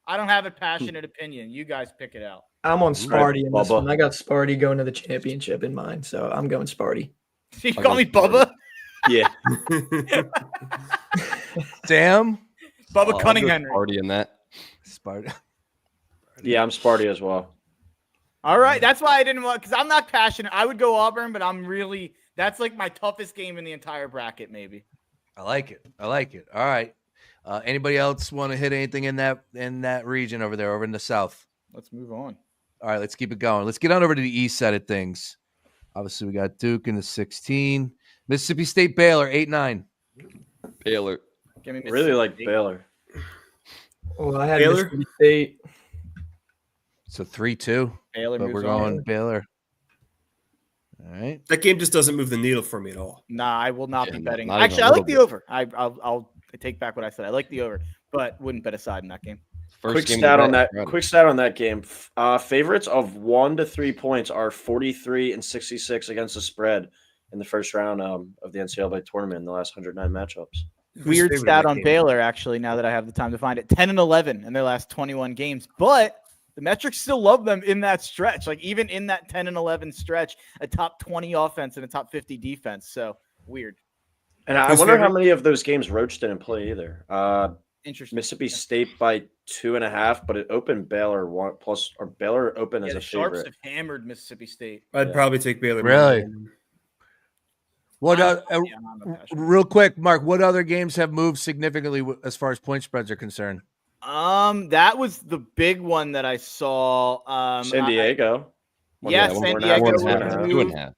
I don't have a passionate opinion. You guys pick it out. I'm on Sparty in this Bubba. one. I got Sparty going to the championship in mind, so I'm going Sparty. You I'll call go me Sparty. Bubba? Yeah. Sam? Bubba I'll Cunning go Henry. Sparty in that. Sparty. Yeah, I'm Sparty as well. All right. That's why I didn't want, because I'm not passionate. I would go Auburn, but that's like my toughest game in the entire bracket, maybe. I like it. All right. Anybody else want to hit anything in that region over there, over in the South? Let's move on. All right, let's keep it going. Let's get on over to the east side of things. Obviously, we got Duke in the 16. Mississippi State, Baylor, 8-9. Baylor. Give me Really like Mississippi. Baylor. Well, I had Baylor? Mississippi State. So 3-2, Baylor but moves we're on. going Baylor. All right. That game just doesn't move the needle for me at all. Nah, I will not Yeah, be not betting. even a Actually, I little like the bit. over. I'll take back what I said. I like the over, but wouldn't bet a side in that game. First Quick game stat of on the that. bet. Quick stat on that game. Favorites of 1 to 3 points are 43 and 66 against the spread in the first round of the NCAA tournament in the last 109 matchups. Who's Weird favored in stat that on game? Baylor, actually, now that I have the time to find it. 10-11 in their last 21 games. But the metrics still love them in that stretch. Like, even in that 10-11 stretch, a top 20 offense and a top 50 defense. So, weird. And I Who's wonder how favored? many of those games Roach didn't play either. Interesting. Mississippi State by 2.5, but it opened Baylor 1+, or Baylor opened Yeah, as the a Sharps favorite. have hammered Mississippi State. I'd probably take Baylor. Really? What? I'm not passionate. Real quick, Mark. What other games have moved significantly as far as point spreads are concerned? That was the big one that I saw. San Diego. Yeah, One San and a half, Diego two was and a half. 2.5.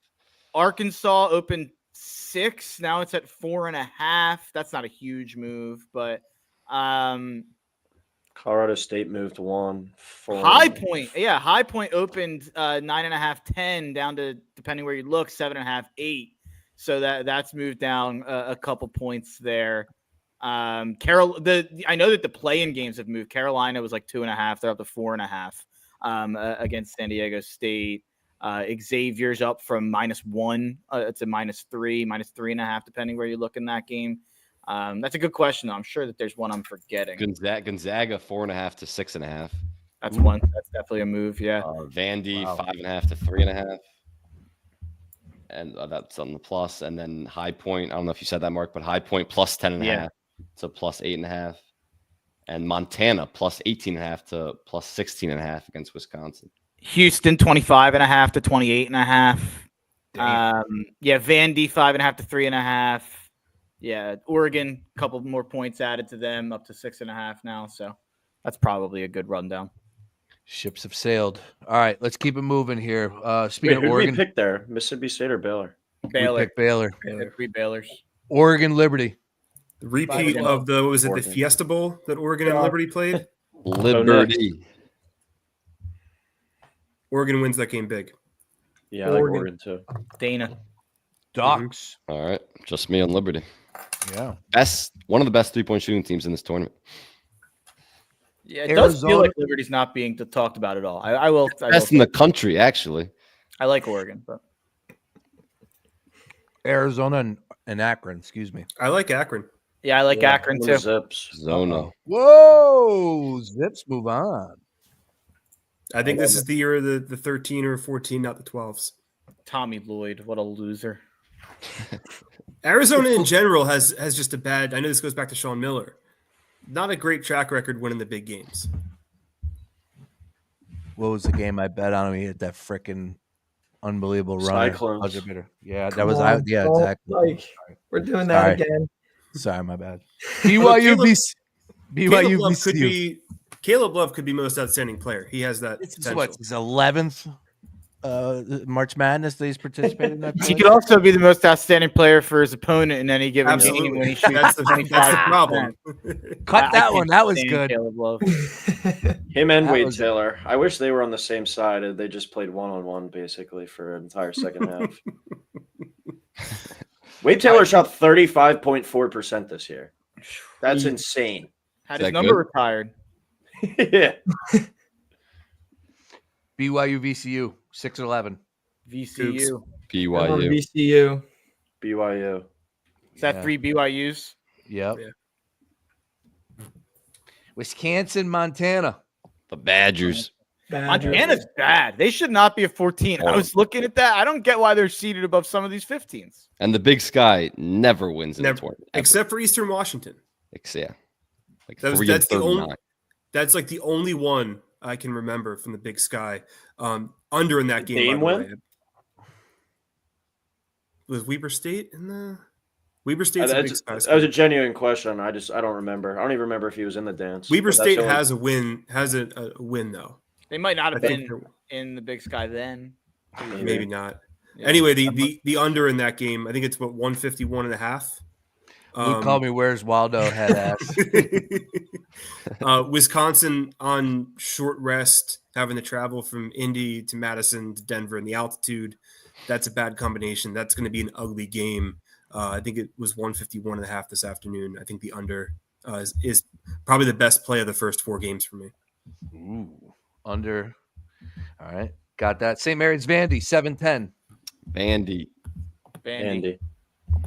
Arkansas opened 6. Now it's at 4.5. That's not a huge move, but Colorado State moved 1. 4. High Point, yeah, High Point opened 9.5, 10 down to, depending where you look, 7.5, 8. So that's moved down a couple points there. I know that the play-in games have moved. Carolina was like 2.5. They're up to 4.5 against San Diego State. Xavier's up from -1 to -3, -3.5, depending where you look in that game. That's a good question, though. I'm sure that there's one I'm forgetting. Gonzaga 4.5 to 6.5. That's one. That's definitely a move. Yeah. Vandy Wow. 5.5 to 3.5. And that's on the plus. And then High Point, I don't know if you said that, Mark, but High Point plus 10.5 Yeah. to plus 8.5. And Montana plus 18.5 to plus 16.5 against Wisconsin. Houston 25.5 to 28.5. Yeah, Vandy 5.5 to 3.5. Yeah, Oregon, a couple more points added to them, up to 6.5 now. So that's probably a good rundown. Ships have sailed. All right, let's keep it moving here. Wait, Speaking who of did we Oregon, pick there? Mississippi State or Baylor? we Baylor. picked Baylor. The 3 Baylors. Oregon Liberty. The repeat 5-0. of the the Oregon. Fiesta Bowl that Oregon and Liberty played. Liberty. Oregon wins that game big. Yeah, I like Oregon. Oregon too. Dana. Ducks. All right. Just me on Liberty. Yeah. One of the best 3-point shooting teams in this tournament. Yeah, it does feel Arizona- like Liberty's not being talked about at all. I will. Best in the country, actually. I like Oregon, but Arizona and Akron. Excuse me. I like Akron. yeah, I like Akron One of too. the Zips. Zona. Whoa, Zips move on. I think this is the year of the 13 or 14, not the 12s. Tommy Lloyd, what a loser. Arizona in general has just a bad. I know this goes back to Sean Miller. Not a great track record winning the big games. What was the game I bet on him? He hit that freaking unbelievable run. Cyclones. Yeah, that Come was on, yeah, don't, exactly. Like, we're doing that Sorry. again. Sorry, my bad. Caleb- BYU Caleb Love could be most outstanding player. He has that This is potential. what his 11th March Madness that he's participated in. That He tournament? could also be the most outstanding player for his opponent in any given Absolutely. game when he shoots. That's the 25%. problem. Cut that one. That was stand good. Caleb Love. Him and That Wade was- Taylor. I wish they were on the same side. They just played one-on-one basically for an entire second half. Wade Taylor shot 35.4% this year. That's insane. Had Is his that number good? retired. Yeah. BYU VCU 6-11. VCU. I'm on BYU. VCU. BYU. Is that Yeah. 3 BYUs? Yep. Yeah. Wisconsin, Montana. The Badgers. Badgers. Montana's bad. They should not be a 14. I was looking at that. I don't get why they're seated above some of these 15s. And the Big Sky never wins in Never, the tournament. Ever. except for Eastern Washington. Yeah. Like That's 3 and the only. 39. That's like the only one I can remember from the Big Sky. Under in that game. Dame by the win? way. Was Weber State in the Weber State's a Big Sky. That was a genuine question. I don't remember. I don't even remember if he was in the dance. Weber But that's State the only- has a win. Has a win though. They might not have I think been in the Big Sky then. maybe not. Yeah. Anyway, the under in that game, I think it's what 151 and a half. Luke called me "Where's Waldo?" Head ass. Wisconsin on short rest, having to travel from Indy to Madison to Denver and the altitude. That's a bad combination. That's going to be an ugly game. I think it was 151 and a half this afternoon. I think the under is probably the best play of the first 4 games for me. Ooh, under. All right, got that. St. Mary's Vandy 7-10. Vandy. Vandy. Andy.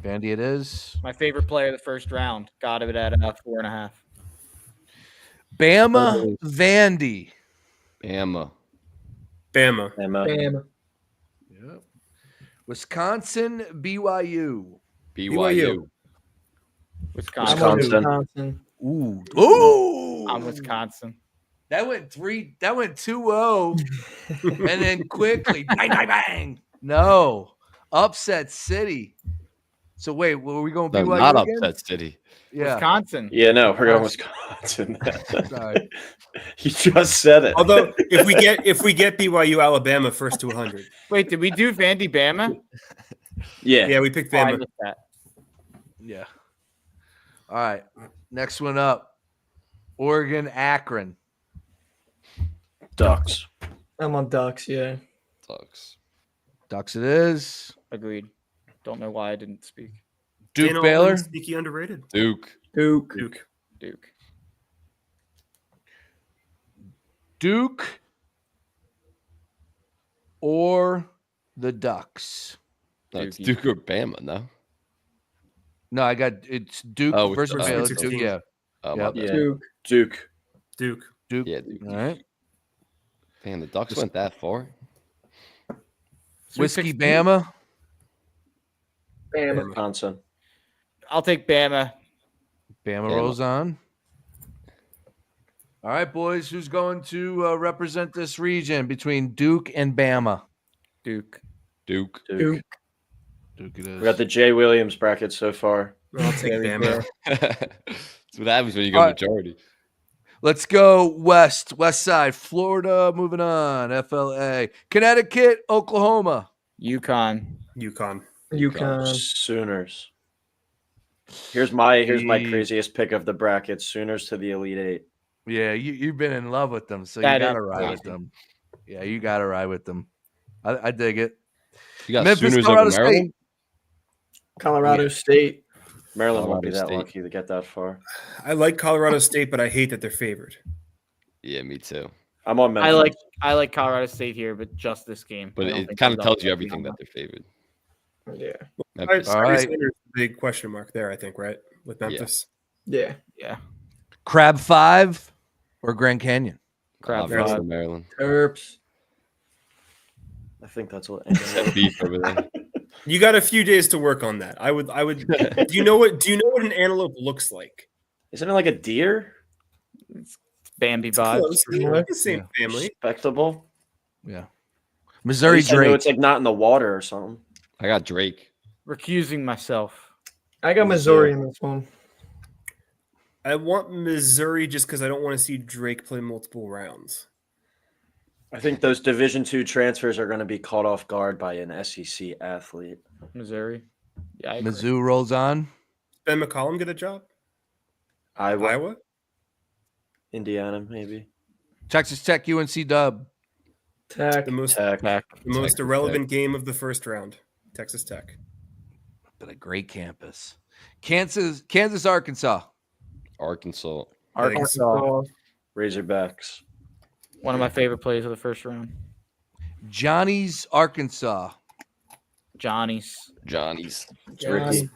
Vandy it is. My favorite player of the first round. Got it at 4.5. Bama, Vandy. Bama. Bama. Bama. Yep. Wisconsin, BYU. BYU. Wisconsin. I'm on Wisconsin. Wisconsin. Ooh. I'm Wisconsin. That went 2-0. And then quickly, bang, bang, bang. No. Upset City. So wait, were we going No, BYU not again? upset city. Yeah. Wisconsin. Yeah, no, we're going Wisconsin. Sorry. You just said it. Although if we get BYU Alabama first to 100. Wait, did we do Vandy Bama? Yeah. We picked Oh, I Bama. missed that. Yeah. All right. Next one up. Oregon, Akron. Ducks. I'm on Ducks. Yeah. Ducks. Ducks it is. Agreed. Don't know why I didn't speak. Duke, Dan Baylor. Altman, sneaky underrated. Duke. Duke. Duke or the Ducks. No, it's Dookie. Duke or Bama, no? No, I got it's Duke Oh, it's versus Duke. Baylor. Sweet Duke, 16. yeah. Oh, my Yep. bad. Yeah. Duke. Duke. Duke. Yeah, Duke. All right. Man, the Ducks went that far. Whiskey, 16. Bama. Bama. Wisconsin. I'll take Bama. Bama Bama. rolls on. All right, boys. Who's going to represent this region between Duke and Bama? Duke. Duke. Duke. Duke it is. We got the Jay Williams bracket so far. I'll take Bama. That's what happens when you go All right. majority. Let's go west side, Florida. Moving on, FLA, Connecticut, Oklahoma. UConn. UConn. Sooners. Here's my Jeez. craziest pick of the bracket. Sooners to the Elite Eight. Yeah, you've been in love with them, so That you gotta is ride with crazy. them. Yeah, you gotta ride with them. I dig it. You got Memphis, Sooners Colorado over Maryland? Colorado State. Maryland won't be Colorado that State. lucky to get that far. I like Colorado State, but I hate that they're favored. Yeah, me too. I'm on Memphis. I like Colorado State here, but just this game. But I don't it think kind of they'll tells you be everything on that they're favored. Yeah. Memphis. All right. Sanders, big question mark there, I think, right? With Memphis. Yeah. Yeah. Crab 5 or Grand Canyon. Crab Obviously, five. Maryland. Terps. I think that's what. That beef over there. You got a few days to work on that. I would do you know what an antelope looks like? Isn't it like a deer? Bambi It's vibes. close. They're like the same family. Respectable. Yeah. At Missouri least I know Drake. it's like not in the water or something. I got Drake. Recusing myself. I got Missouri in this one. I want Missouri just because I don't want to see Drake play multiple rounds. I think those Division II transfers are going to be caught off guard by an SEC athlete. Missouri. Yeah, I agree. Mizzou rolls on. Ben McCollum get a job? Iowa? Indiana, maybe. Texas Tech, UNC Dub. Tech. The most Tech. Texas irrelevant game of the first round. Texas Tech. But a great campus. Kansas, Arkansas. Arkansas. Arkansas. Razorbacks. One of my favorite plays of the first round. Johnny's, Arkansas. Johnny's. Johnny's. Ricky.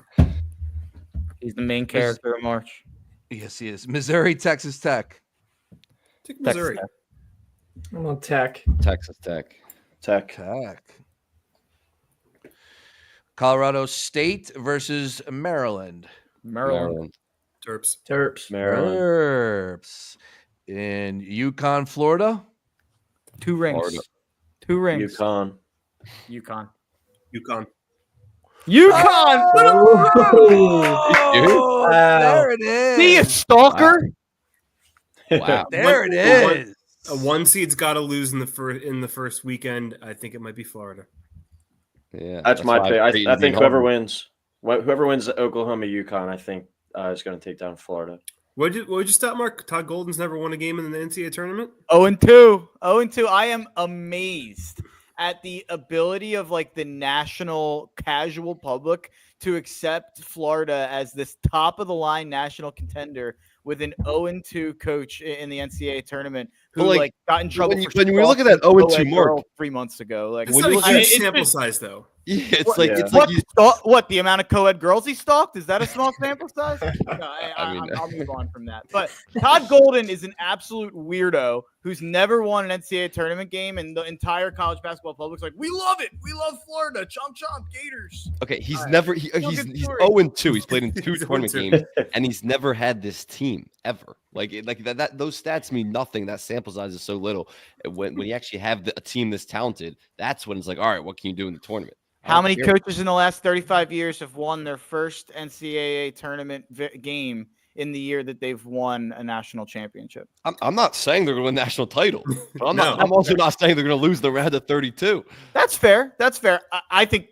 He's the main character of March. Yes, he is. Missouri, Texas Tech. Take Missouri. Texas I'm on Tech. Texas Tech. Tech. Tech. Colorado State versus Maryland. Maryland. Terps. Terps. Maryland. Terps. In Yukon, Florida. 2 rings. Florida. 2 rings. UConn. UConn. UConn. UConn! Oh, Wow. there it is. See you, stalker. Wow. There it is. A one seed's got to lose in the first weekend. I think it might be Florida. Yeah. That's my why pick. I Creighton's think in whoever Auburn. wins, whoever wins Oklahoma, UConn, I think is going to take down Florida. What would you stop, Mark? Todd Golden's never won a game in the NCAA tournament. 0-2. 0-2. I am amazed at the ability of like the national casual public to accept Florida as this top of the line national contender with an 0-2 coach in the NCAA tournament who But, like got in trouble. when for we look at that stalking 0-2 a mark, girl 3 months ago. Like It's When not you a look at huge it's sample just- size, though. Yeah, it's What- like yeah. it's like What the amount of co-ed girls he stalked? Is that a small sample size? No, I mean- I'll move on from that. But Todd Golden is an absolute weirdo who's never won an NCAA tournament game, and the entire college basketball public's like, we love it. We love Florida. Chomp chomp Gators. okay. He's All right. never Still he's good he's story. 0-2. He's played in 2 He's tournament 0-2. games, and he's never had this team ever. Like that those stats mean nothing. That sample size is so little. When you actually have a team this talented, that's when it's like, all right, what can you do in the tournament? I How don't many care. coaches in the last 35 years have won their first NCAA tournament game in the year that they've won a national championship? I'm not saying they're going to win national title. But I'm not. No. I'm also not saying they're going to lose the round of 32. That's fair. That's fair. I think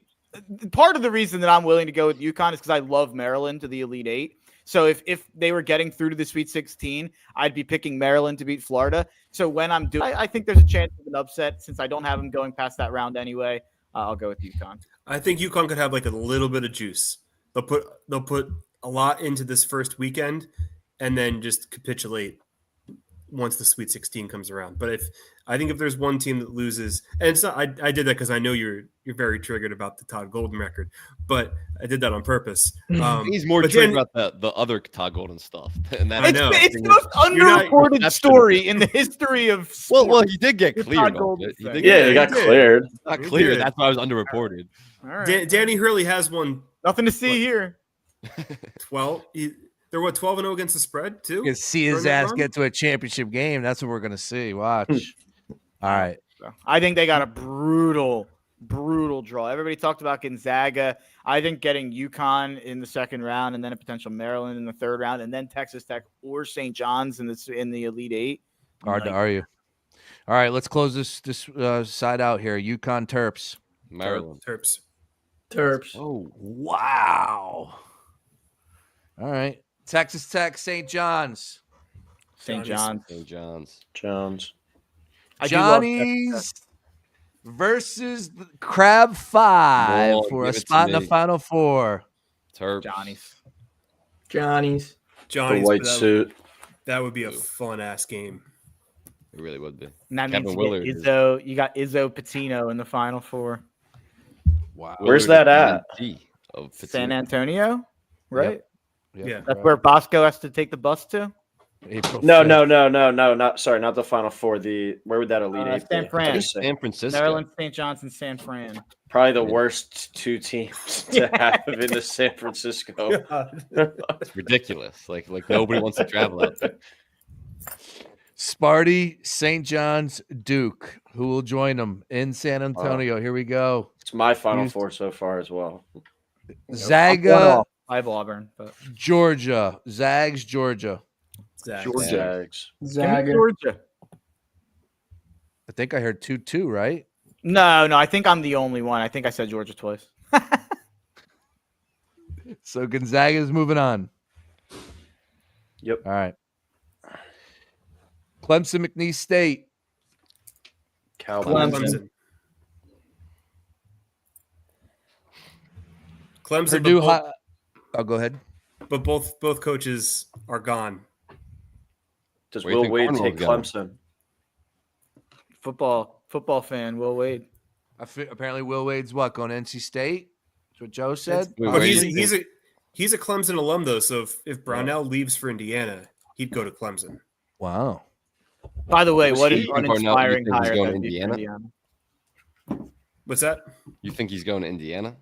part of the reason that I'm willing to go with UConn is because I love Maryland to the Elite Eight. So if they were getting through to the Sweet 16, I'd be picking Maryland to beat Florida. So when I'm doing, I think there's a chance of an upset since I don't have them going past that round anyway. I'll go with UConn. I think UConn could have like a little bit of juice. They'll put a lot into this first weekend, and then just capitulate once the Sweet 16 comes around. But I think if there's one team that loses, and it's not, I did that because I know you're very triggered about the Todd Golden record, but I did that on purpose. He's more but triggered Dan- about the other Todd Golden stuff. And that, I know. It's the thing most is- You're not- underreported that's story in the history of sport. well, he did get With cleared. Todd on Golden it. He thing. did Yeah, get he got did. cleared. not He cleared. did. That's why I was underreported. All right. Danny Hurley has won Nothing to see What? here. 12. They're 12-0 against the spread too. You can see his Tournament ass run? get to a championship game. That's what we're gonna see. Watch. All right. I think they got a brutal draw. Everybody talked about Gonzaga. I think getting UConn in the second round and then a potential Maryland in the third round and then Texas Tech or St. John's in the Elite Eight. Hard to argue. All right, let's close this side out here. UConn Terps. Maryland. Terps. Terps. Oh wow. All right. Texas Tech, St. John's. St. Johnny's. John's. St. John's. Jones. I do love Johnny's versus the Crab Five Come on, for a give it to spot in the me. Final Four. Terps. Johnny's. Johnny's. The Johnny's white but suit. That would be a fun ass game. It really would be. And that Kevin means Willard you is- got Izzo Patino in the Final Four. Wow. Where's Willard that is at? MVP of San Pittsburgh. Antonio, right? Yeah. That's where Bosco has to take the bus to. April No, 5th. no, not sorry, not the Final Four. Where would that Elite Eight San be? Fran. Just saying. San Francisco. Maryland, St. John's, and San Fran. Probably the worst two teams to have in the San Francisco. It's ridiculous. Like nobody wants to travel out there. Sparty, St. John's, Duke. Who will join them in San Antonio? Here we go. It's my Final Used- Four so far as well. Zaga, I have Auburn, but Georgia. Zags, Georgia. Zach. Georgia. Jags. give me Zaga. Georgia. I think I heard 2-2, right? No, I think I'm the only one. I think I said Georgia twice. So Gonzaga is moving on. Yep. All right. Clemson, McNeese State. Cowboys. Clemson. Clemson. Purdue. but, Oh, go ahead. both coaches are gone. Does Where do you Will think Wade Cornwall's take going? Clemson? Football fan, Will Wade. Apparently, Will Wade's what, going to NC State? That's what Joe said. Wait, Oh, where do he's you he's a Clemson alum though. So if Brownell leaves for Indiana, he'd go to Clemson. Wow. By the way, Was what he- an Cornell, you uninspiring think he's hire going that'd to be for Indiana? What's that? You think he's going to Indiana?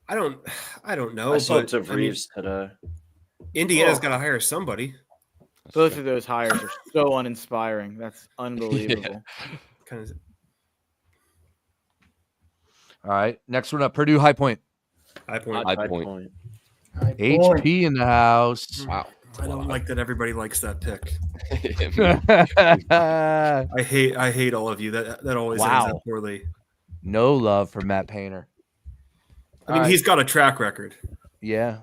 I don't know. I saw but, it to I mean, Reeves today. Indiana's Oh. got to hire somebody. Both of those hires are so uninspiring. That's unbelievable. Kind of. All right. Next one up, Purdue High Point. High point. High Point. HP in the house. Wow. I don't like that everybody likes that pick. no I hate all of you. That always ends Wow. up poorly. love for Matt Painter. I mean, All right. he's got a track record. Yeah.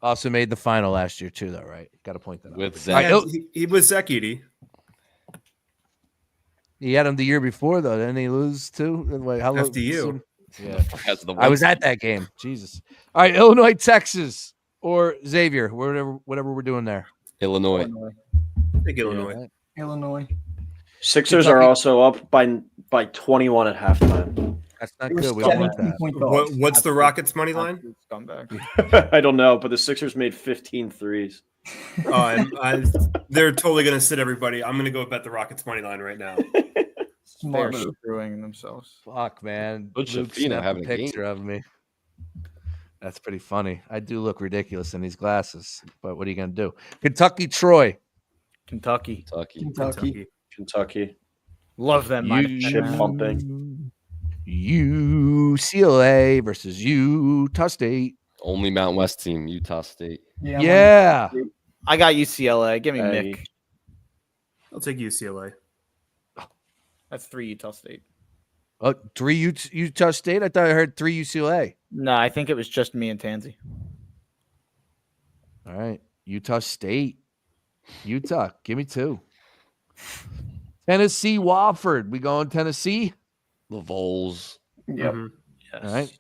Also made the final last year too, though, right? Got to point that out. With All Zach. right, Yeah, oh, he was Zach Edey. he had him the year before, though. Didn't he lose too? Wait, how long? FDU. Yeah. That's the I was at that game. Jesus. All right, Illinois, Texas, or Xavier, whatever we're doing there. Illinois. I think Illinois. Illinois. Sixers Kentucky. are also up by 21 at halftime. That's not They were good. We don't want 17-point that. dogs. What's the Rockets money line? Absolute scumbag. I don't know, but the Sixers made 15 threes. They're totally going to sit everybody. I'm going to go bet the Rockets money line right now. Smart They're move. screwing themselves. Fuck, man. Good Luke Shafino snapped having a a game. picture of me. That's pretty funny. I do look ridiculous in these glasses, but what are you going to do? Kentucky, Troy. Kentucky. Kentucky. Love them. Shit pumping. UCLA versus Utah State. Only Mountain West team, Utah State. Yeah. Yeah. I got UCLA. Give me Hey. Mick. I'll take UCLA. That's 3 Utah State. Oh, 3 Utah State? I thought I heard 3 UCLA. No, I think it was just me and Tansey. All right. Utah State. Utah. Give me 2. Tennessee, Wofford. We going Tennessee? The Vols. Yep. Mhm. Yes. All right.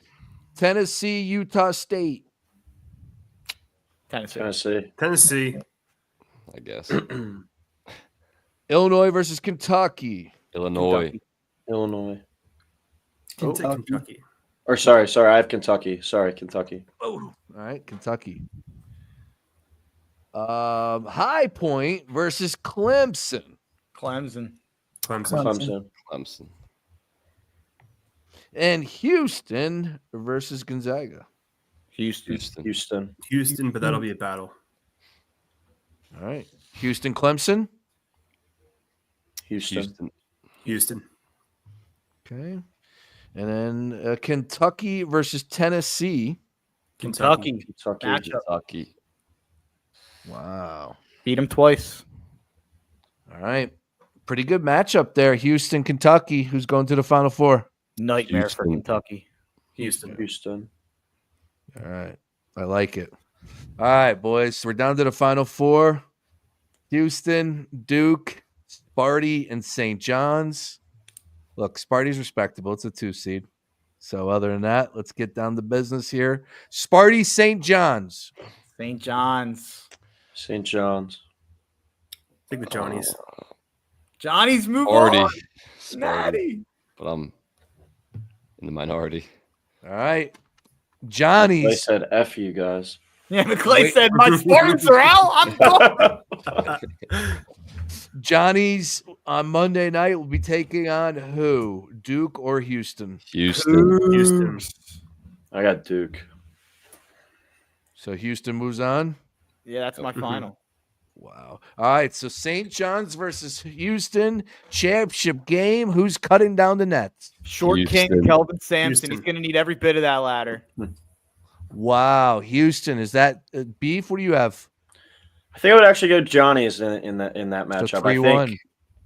Tennessee, Utah State. Tennessee. Tennessee. I guess. Illinois versus Kentucky. Illinois. Illinois. Kentucky. Or sorry, I have Kentucky. Sorry, Kentucky. All right. Kentucky. High Point versus Clemson. Clemson. Clemson. And Houston versus Gonzaga. Houston. Houston. But that'll be a battle. All right. Houston, Clemson. Houston. Okay. And then Kentucky versus Tennessee. Kentucky. Kentucky. Wow. Beat them twice. All right. Pretty good matchup there. Houston, Kentucky. Who's going to the Final Four? Nightmare for Houston. Kentucky. Houston. All right. I like it. All right, boys. We're down to the Final Four. Houston, Duke, Sparty, and St. John's. Look, Sparty's respectable. It's a 2 seed. So other than that, let's get down to business here. Sparty, St. John's. St. John's. St. John's. Take the Johnnies. Johnny's move Sparty. on. Sparty. Natty. But I'm in the minority. All right. They Johnny's. said F you guys. Yeah, McClay Wait. said, my Spartans are out. I'm going. Johnny's on Monday night will be taking on who? Duke or Houston? Houston. I got Duke. So Houston moves on. Yeah, that's my final. Wow. All right. So St. John's versus Houston championship game. Who's cutting down the nets? Short Houston. King, Kelvin Sampson. Houston. He's going to need every bit of that ladder. Wow. Houston. Is that beef? What do you have? I think I would actually go Johnny's in that matchup. So 3-1.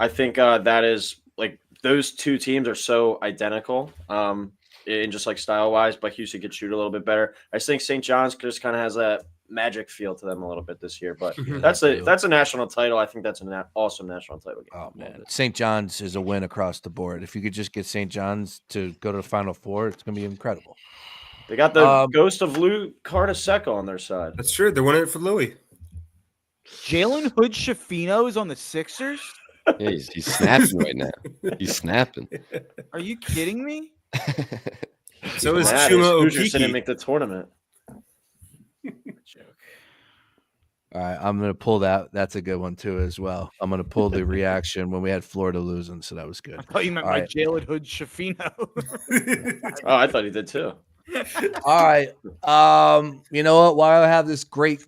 I think that is like those two teams are so identical, in just like style wise, but Houston could shoot a little bit better. I just think St. John's just kind of has that magic feel to them a little bit this year, but that's a national title. I think that's an awesome national title game. Oh man, St. John's is a win across the board. If you could just get St. John's to go to the Final Four, it's going to be incredible. They got the ghost of Lou Carnesecca on their side. That's true. They're winning it for Louis. Jalen Hood Shafino is on the Sixers? Yeah, he's snapping right now. He's snapping. Are you kidding me? So is Mad Chuma as Hoosiers didn't Okeke. make the tournament. Joke. All right, I'm going to pull that. That's a good one too as well. I'm going to pull the reaction when we had Florida losing, so that was good. I thought you meant All my right. Jalen Hood Shafino. Oh, I thought he did too. All right. You know what? While I have this great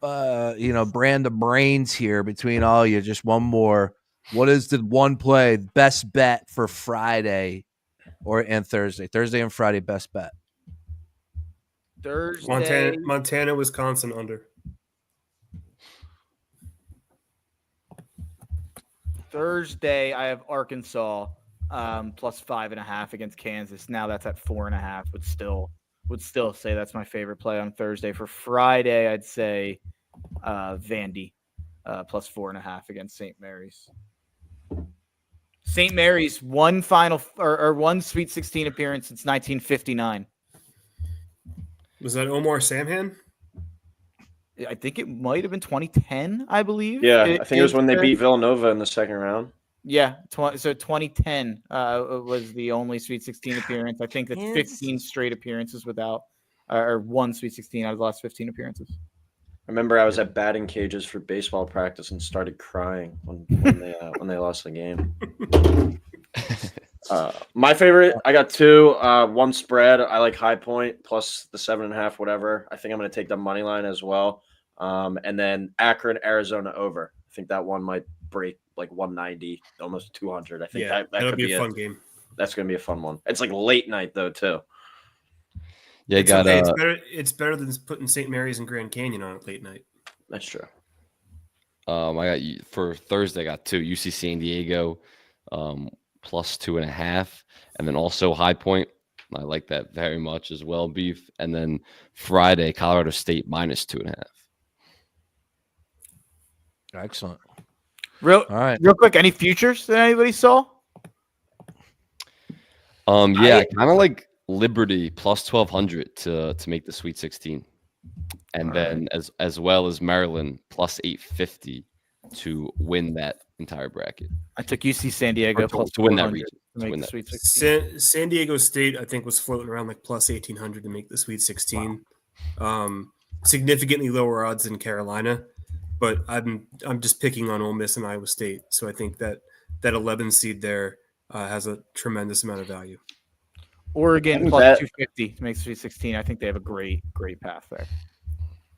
brand of brains here between all you, just one more. What is the one play best bet for Friday and Thursday? Thursday and Friday best bet. Thursday. Montana, Wisconsin under. Thursday, I have Arkansas plus 5.5 against Kansas. Now that's at 4.5. Would still say that's my favorite play on Thursday. For Friday, I'd say Vandy plus 4.5 against St. Mary's. St. Mary's one final or one Sweet 16 appearance since 1959. Was that Omar Samhan? I think it might have been 2010, I believe. Yeah, I think it was when they beat Villanova in the second round. Yeah, so 2010 was the only Sweet 16 appearance. I think that's 15 straight appearances without, or one Sweet 16 out of the last 15 appearances. I remember I was at batting cages for baseball practice and started crying when they lost the game. My favorite, I got two. One spread. I like High Point plus the 7.5, whatever. I think I'm going to take the money line as well. And then Akron, Arizona over. I think that one might break like 190, almost 200. I think that that'll could be a fun game. That's going to be a fun one. It's like late night though too. Yeah, It's okay. It's better than putting St. Mary's and Grand Canyon on at late night. That's true. I got for Thursday. I got two. UC San Diego, plus 2.5, and then also High Point. I like that very much as well. Beef, and then Friday, Colorado State minus 2.5. Excellent. Real quick, any futures that anybody saw? Yeah, kind of like Liberty plus 1,200 to make the Sweet 16, and then as well as Maryland plus 850 to win that entire bracket. I took UC San Diego plus to win that 400 region. to make win the that. Sweet 16. San Diego State, I think, was floating around like plus 1,800 to make the Sweet 16. Wow. Significantly lower odds than Carolina, but I'm just picking on Ole Miss and Iowa State, so I think that 11 seed there has a tremendous amount of value. Oregon plus 250 to make the Sweet 16. I think they have a great path there.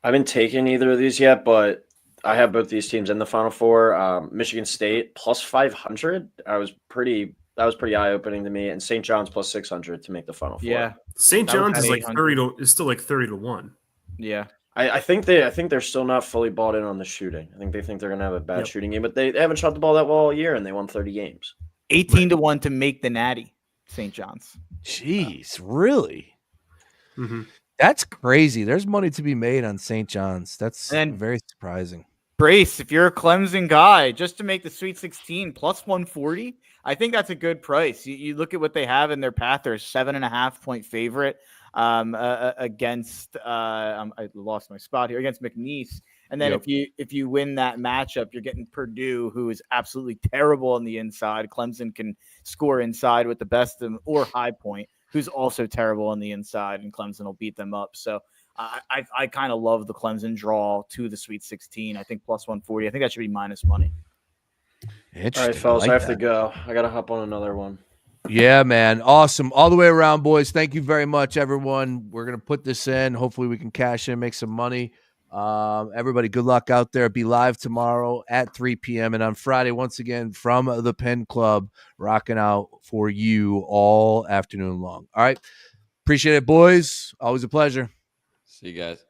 I haven't taken either of these yet, but I have both these teams in the Final Four. Michigan State plus 500. That was pretty eye-opening to me. And St. John's plus 600 to make the Final Four. Yeah, St. John's is like 30 to 1. Yeah, I think they're still not fully bought in on the shooting. I think they think they're going to have a bad shooting game, but they haven't shot the ball that well all year, and they won 30 games. 18 to 1 to make the Natty. St. John's. Jeez, really? Mm-hmm. That's crazy. There's money to be made on St. John's. That's very surprising. Brace, if you're a Clemson guy, just to make the Sweet 16 plus 140, I think that's a good price. You look at what they have in their path. They're a 7.5-point favorite against I lost my spot here, against McNeese. And then if you win that matchup, you're getting Purdue, who is absolutely terrible on the inside. Clemson can score inside with the best of them, or High Point, who's also terrible on the inside, and Clemson will beat them up. So I kind of love the Clemson draw to the Sweet 16. I think plus 140. I think that should be minus money. All right, fellas, I have to go. I got to hop on another one. Yeah, man. Awesome. All the way around, boys. Thank you very much, everyone. We're going to put this in. Hopefully we can cash in, make some money. Everybody, good luck out there. Be live tomorrow at 3 p.m. and on Friday, once again, from the Pen Club, rocking out for you all afternoon long. All right. Appreciate it, boys. Always a pleasure. See you guys.